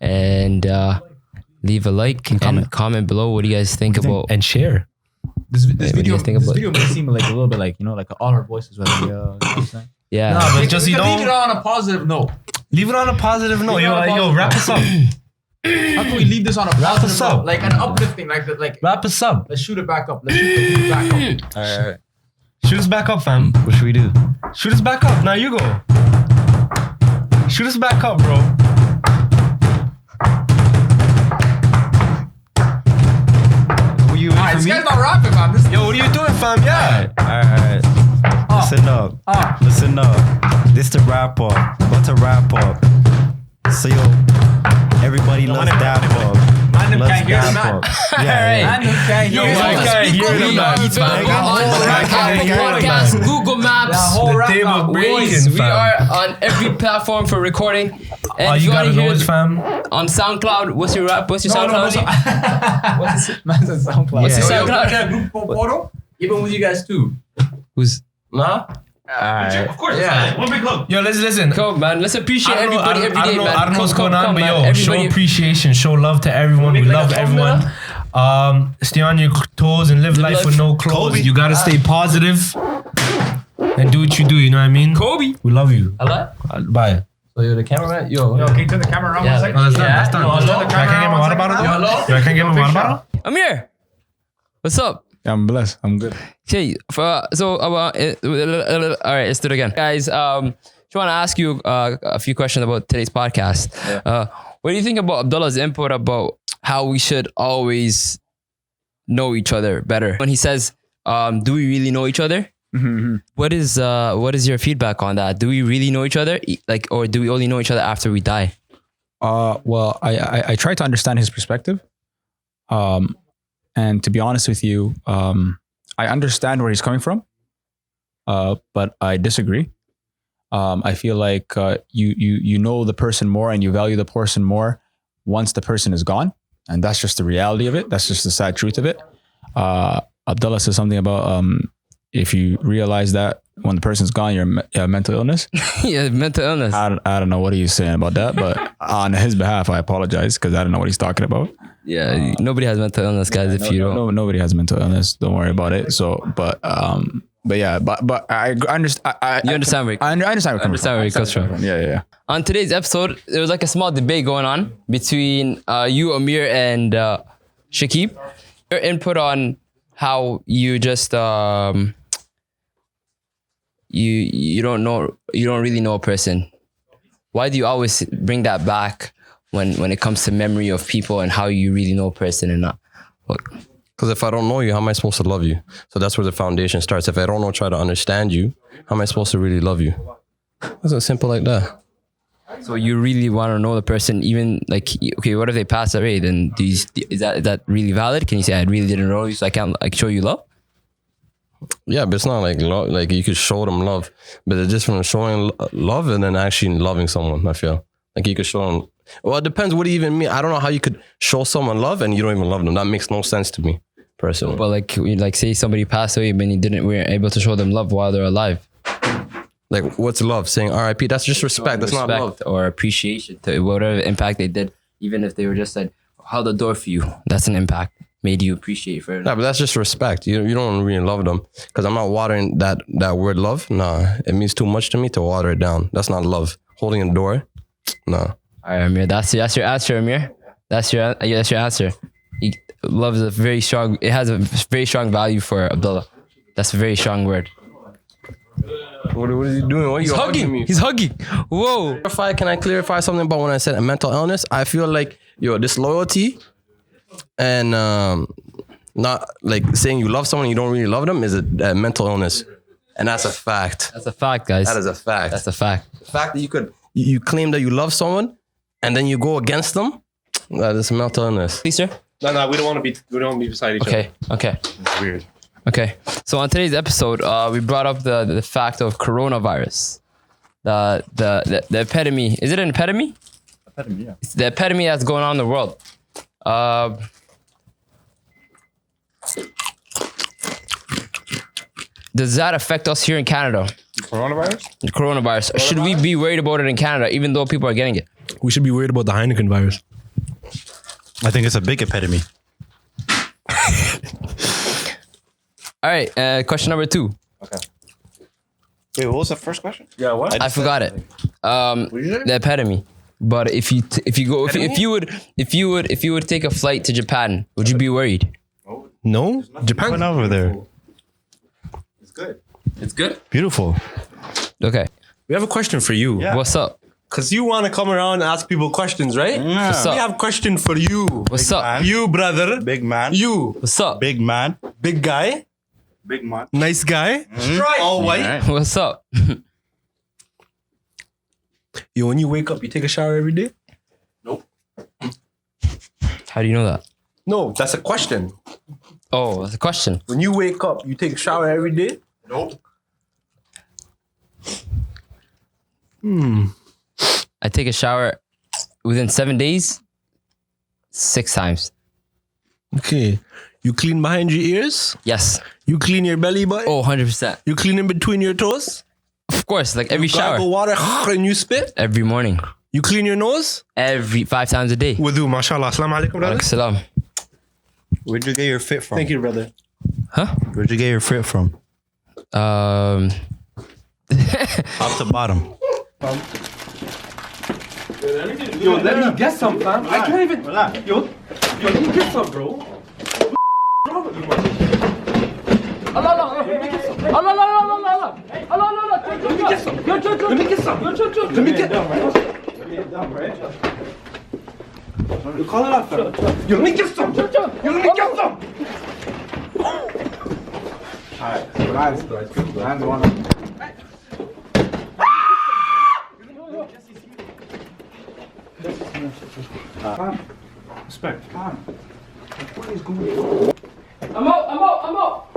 S4: and leave a like and comment below. What do you guys think about?
S5: And share.
S2: This
S4: what do you
S2: video,
S4: guys think
S2: this
S4: about-
S2: video may seem like a little bit like, you know, like all our voices were like, you know what I'm saying?
S4: Yeah,
S5: No, but
S2: We
S5: just
S2: can
S5: you
S2: leave it
S5: don't
S2: on a positive note.
S5: leave it on a positive note.
S2: Leave it on a
S5: Yo,
S2: positive
S5: wrap us up.
S2: How can we leave this on a
S5: Wrap
S2: positive
S5: us up.
S2: note? Like an uplifting, like
S5: Wrap us up.
S2: let's shoot it back up. Let's shoot the back up.
S3: All right.
S5: Shoot us back up, fam.
S1: What should we do?
S5: Shoot us back up. Now you go. Shoot us back up, bro.
S1: Who you
S2: Alright, this guy's not rapping, man. This
S5: Yo, what are you doing, fam? Yeah.
S1: Alright. Listen up. Listen up. This the wrap up. What's a wrap up? So yo, everybody loves dap up.
S2: Man,
S1: Let's
S2: can't hear the
S1: dap
S2: man.
S1: up. Yeah.
S2: Man, can't
S5: Yo,
S2: hear
S5: I
S2: the
S5: can't hear the man.
S4: Go on
S5: can't hear the
S4: podcast,
S5: man.
S4: Google Maps.
S2: That whole
S5: The
S2: rap
S5: table
S2: up.
S5: break.
S4: Boys, we
S5: fam.
S4: are on every platform for recording. And
S5: All
S4: if
S5: you
S4: you want
S5: gotta
S4: to
S5: know
S4: hear
S5: is, fam.
S4: on SoundCloud, what's your rap? What's your SoundCloud?
S2: What's this? Man said SoundCloud.
S4: What's your
S3: Yo,
S4: SoundCloud?
S3: that group photo? Even with you guys too.
S4: Who's
S3: Nah?
S6: Of course.
S3: Yeah.
S6: One big hug.
S5: Yo, listen.
S4: come, man? Let's appreciate
S5: I don't know,
S4: everybody every day, man.
S5: I don't know what's
S4: Come,
S5: going on,
S4: come,
S5: but
S4: man.
S5: yo, show
S4: Everybody-
S5: appreciation, show love to everyone. We
S3: Make like
S5: love
S3: a
S5: everyone. Stay on your toes and live life
S4: life.
S5: with no clothes. You gotta stay positive and do what you do. You know what I mean?
S4: Kobe.
S5: We love you.
S3: Hello?
S5: Bye.
S3: So you're the cameraman? Yo.
S2: Yo, can you turn the camera around
S3: Yeah,
S2: one second?
S5: No, that's done.
S3: Yeah,
S5: That's done.
S3: no,
S5: That's
S3: no.
S5: done. Can I get my water bottle?
S3: Yo, hello?
S5: Yo, I can get my water bottle?
S4: I'm here. What's up?
S2: Yeah, I'm blessed. I'm good.
S4: Okay, all right, let's do it again, guys. Just want to ask you a few questions about today's podcast. What do you think about Abdullah's input about how we should always know each other better? When he says, "Do we really know each other?" What is your feedback on that? Do we really know each other, like, or do we only know each other after we die?
S7: Well, I try to understand his perspective. And to be honest with you, I understand where he's coming from, but I disagree. I feel like you know the person more and you value the person more once the person is gone. And that's just the reality of it. That's just the sad truth of it. Abdullah says something about if you realize that when the person's gone, you have mental illness.
S4: Yeah, mental illness.
S7: I don't know what he's saying about that, but on his behalf, I apologize because I don't know what he's talking about.
S4: Yeah, nobody has mental illness, guys. If you don't,
S7: Nobody has mental illness. Don't worry about it. So, but I understand.
S4: you understand where
S7: I understand where it comes from. Yeah.
S4: on today's episode, there was like a small debate going on between you, Amir, and Shakib. Your input on how you just you don't really know a person. Why do you always bring that back when it comes to memory of people and how you really know a person and not?
S3: Because if I don't know you, how am I supposed to love you? So that's where the foundation starts. If I don't know, try to understand you, how am I supposed to really love you? It's as simple like that.
S4: So you really want to know the person, even like, okay, what if they pass away? Then is that really valid? Can you say I really didn't know you, so I can't like show you love?
S3: Yeah, but it's not like love. Like you could show them love, but it's just from showing love and then actually loving someone. I feel like you could show them. Well, it depends. What do you even mean? I don't know how you could show someone love and you don't even love them. That makes no sense to me, personally.
S4: But like say somebody passed away, but you weren't able to show them love while they're alive.
S3: Like, what's love? Saying R.I.P. That's just respect. That's not love.
S4: Respect or appreciation to whatever impact they did. Even if they were just said, held the door for you, that's an impact. Made you appreciate further.
S3: Nah, but that's just respect. You don't really love them. Because I'm not watering that word love. Nah, it means too much to me to water it down. That's not love. Holding a door, nah.
S4: All right, Amir, that's your answer, Amir. That's your answer. Love is a very strong. It has a very strong value for Abdullah. That's a very strong word.
S3: What is he doing? What are you hugging me?
S4: He's hugging. Whoa.
S3: Can I clarify something about when I said a mental illness? I feel like disloyalty and not like saying you love someone you don't really love them is a mental illness, and that's a fact.
S4: That's a fact, guys.
S3: That is a fact.
S4: That's a fact.
S3: The fact that you claim that you love someone and then you go against them, that is a mental illness.
S4: Please, sir.
S5: No, we don't want to be beside each other.
S4: Okay.
S5: It's weird.
S4: Okay. So on today's episode, we brought up the fact of coronavirus. The epidemic. Is it an epidemic?
S1: Epidemic, yeah.
S4: It's the epidemic that's going on in the world. Does that affect us here in Canada?
S5: Coronavirus?
S4: The coronavirus. Should we be worried about it in Canada, even though people are getting it?
S5: We should be worried about the Heineken virus.
S1: I think it's a big epidemic.
S4: All right. Question number 2.
S1: Wait, what was the first question?
S5: Yeah, what?
S4: I forgot it. The epidemic. But if you would take a flight to Japan, would you be worried?
S5: No? Japan?
S1: Went over there.
S4: It's good.
S1: Beautiful.
S4: Okay.
S5: We have a question for you.
S1: Yeah.
S4: What's up?
S5: Because you want to come around and ask people questions, right?
S4: What's
S5: We
S4: up?
S5: have a question for you.
S4: What's up?
S1: man.
S5: You, brother.
S1: Big man.
S5: You.
S4: What's up?
S1: Big man.
S5: Big guy.
S1: Big man.
S5: Nice guy. All white.
S1: Alright.
S4: What's up?
S5: Yo, when you wake up, you take a shower every day?
S4: How do you know that?
S5: No, that's a question.
S4: Oh, that's a question.
S5: When you wake up, you take a shower every day?
S4: I take a shower within 7 days, 6 times.
S5: Okay. You clean behind your ears?
S4: Yes.
S5: You clean your belly button?
S4: Oh, 100%.
S5: You clean in between your toes?
S4: Of course, like every shower.
S5: Gargle water and you spit?
S4: Every morning.
S5: You clean your nose?
S4: Every 5 times a day.
S5: Wudu, mashallah. Assalamu alaikum, brother.
S4: Alaikum salam.
S1: Where'd you get your fit from?
S5: Thank you, brother.
S4: Huh?
S1: Where'd you get your fit from?
S4: Um,
S1: Top to bottom.
S8: Yo, let me get some, fam. I can't even. Yo, let me get some, bro. Let me get some. Let me get some. Let me get You call it out, fam. Yo, let me get some. Yo, let me get some. Alright, relax, bro. Hands on. Respect. What is going on?
S4: I'm out.